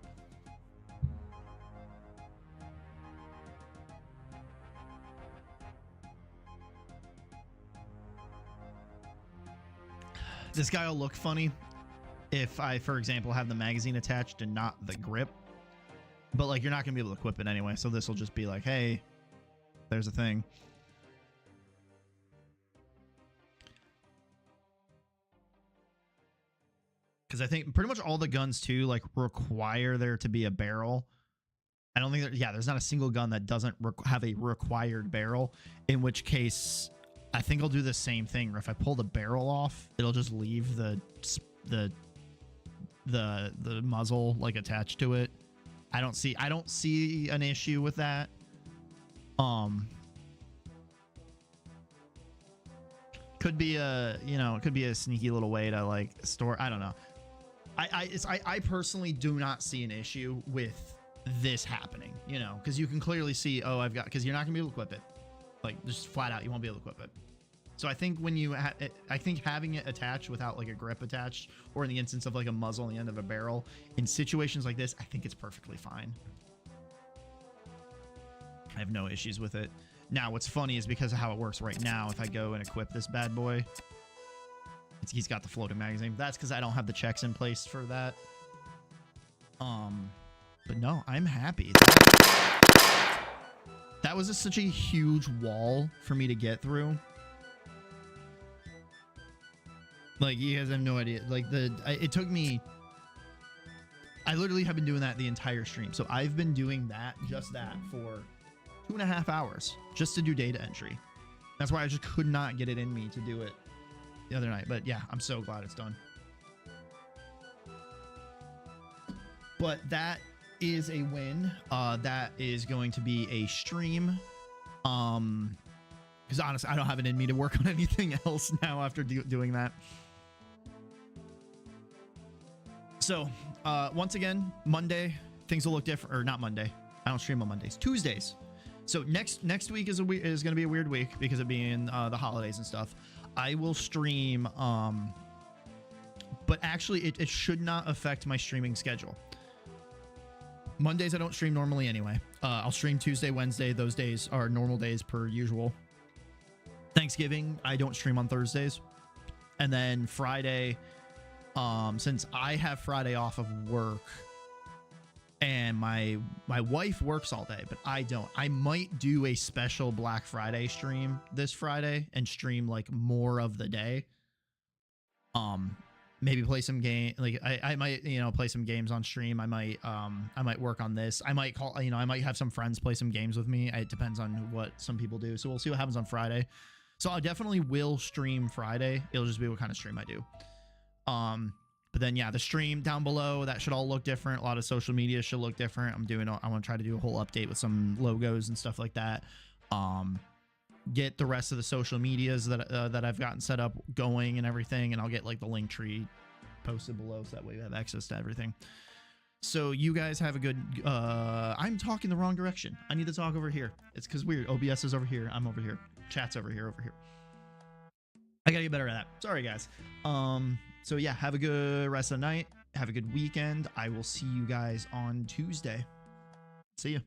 This guy will look funny if I, for example, have the magazine attached and not the grip. But like, you're not gonna be able to equip it anyway, so this will just be like, hey, there's a thing. Because I think pretty much all the guns too like require there to be a barrel. I don't think that, yeah, there's not a single gun that doesn't have a required barrel, in which case I think I'll do the same thing, where if I pull the barrel off, it'll just leave the muzzle like attached to it. I don't see an issue with that. Could be a, you know, it could be a sneaky little way to like store, I don't know. I personally do not see an issue with this happening, you know, because you can clearly see, oh, I've got, because you're not gonna be able to equip it, like just flat out, you won't be able to equip it. So I think when you, I think having it attached without like a grip attached, or in the instance of like a muzzle on the end of a barrel, in situations like this, I think it's perfectly fine. I have no issues with it. Now, what's funny is because of how it works right now, if I go and equip this bad boy, he's got the floating magazine. That's because I don't have the checks in place for that. But no, I'm happy. That was such a huge wall for me to get through. Like, you guys have no idea. Like, it took me, I literally have been doing that the entire stream. So I've been doing that, just that, for 2.5 hours just to do data entry. That's why I just could not get it in me to do it the other night. But yeah, I'm so glad it's done. But that is a win. That is going to be a stream. Because honestly, I don't have it in me to work on anything else now after doing that. So once again, Monday, things will look different. Or not Monday. I don't stream on Mondays. Tuesdays. So next week is going to be a weird week because of being the holidays and stuff. I will stream, but actually it should not affect my streaming schedule. Mondays I don't stream normally anyway. I'll stream Tuesday, Wednesday. Those days are normal days per usual. Thanksgiving, I don't stream on Thursdays. And then Friday, since I have Friday off of work, and my wife works all day, but I don't. I might do a special Black Friday stream this Friday and stream like more of the day. Maybe play some game. Like I might, you know, play some games on stream. I might work on this. I might call, you know, I might have some friends play some games with me. It depends on what some people do. So we'll see what happens on Friday. So I definitely will stream Friday. It'll just be what kind of stream I do. But then, yeah, the stream down below, that should all look different. A lot of social media should look different. I want to try to do a whole update with some logos and stuff like that. Get the rest of the social medias that I've gotten set up going and everything. And I'll get like the link tree posted below so that way you have access to everything. So you guys have a good, I'm talking the wrong direction. I need to talk over here. It's because weird. OBS is over here. I'm over here. Chat's over here, I gotta get better at that. Sorry, guys. So yeah, have a good rest of the night. Have a good weekend. I will see you guys on Tuesday. See ya.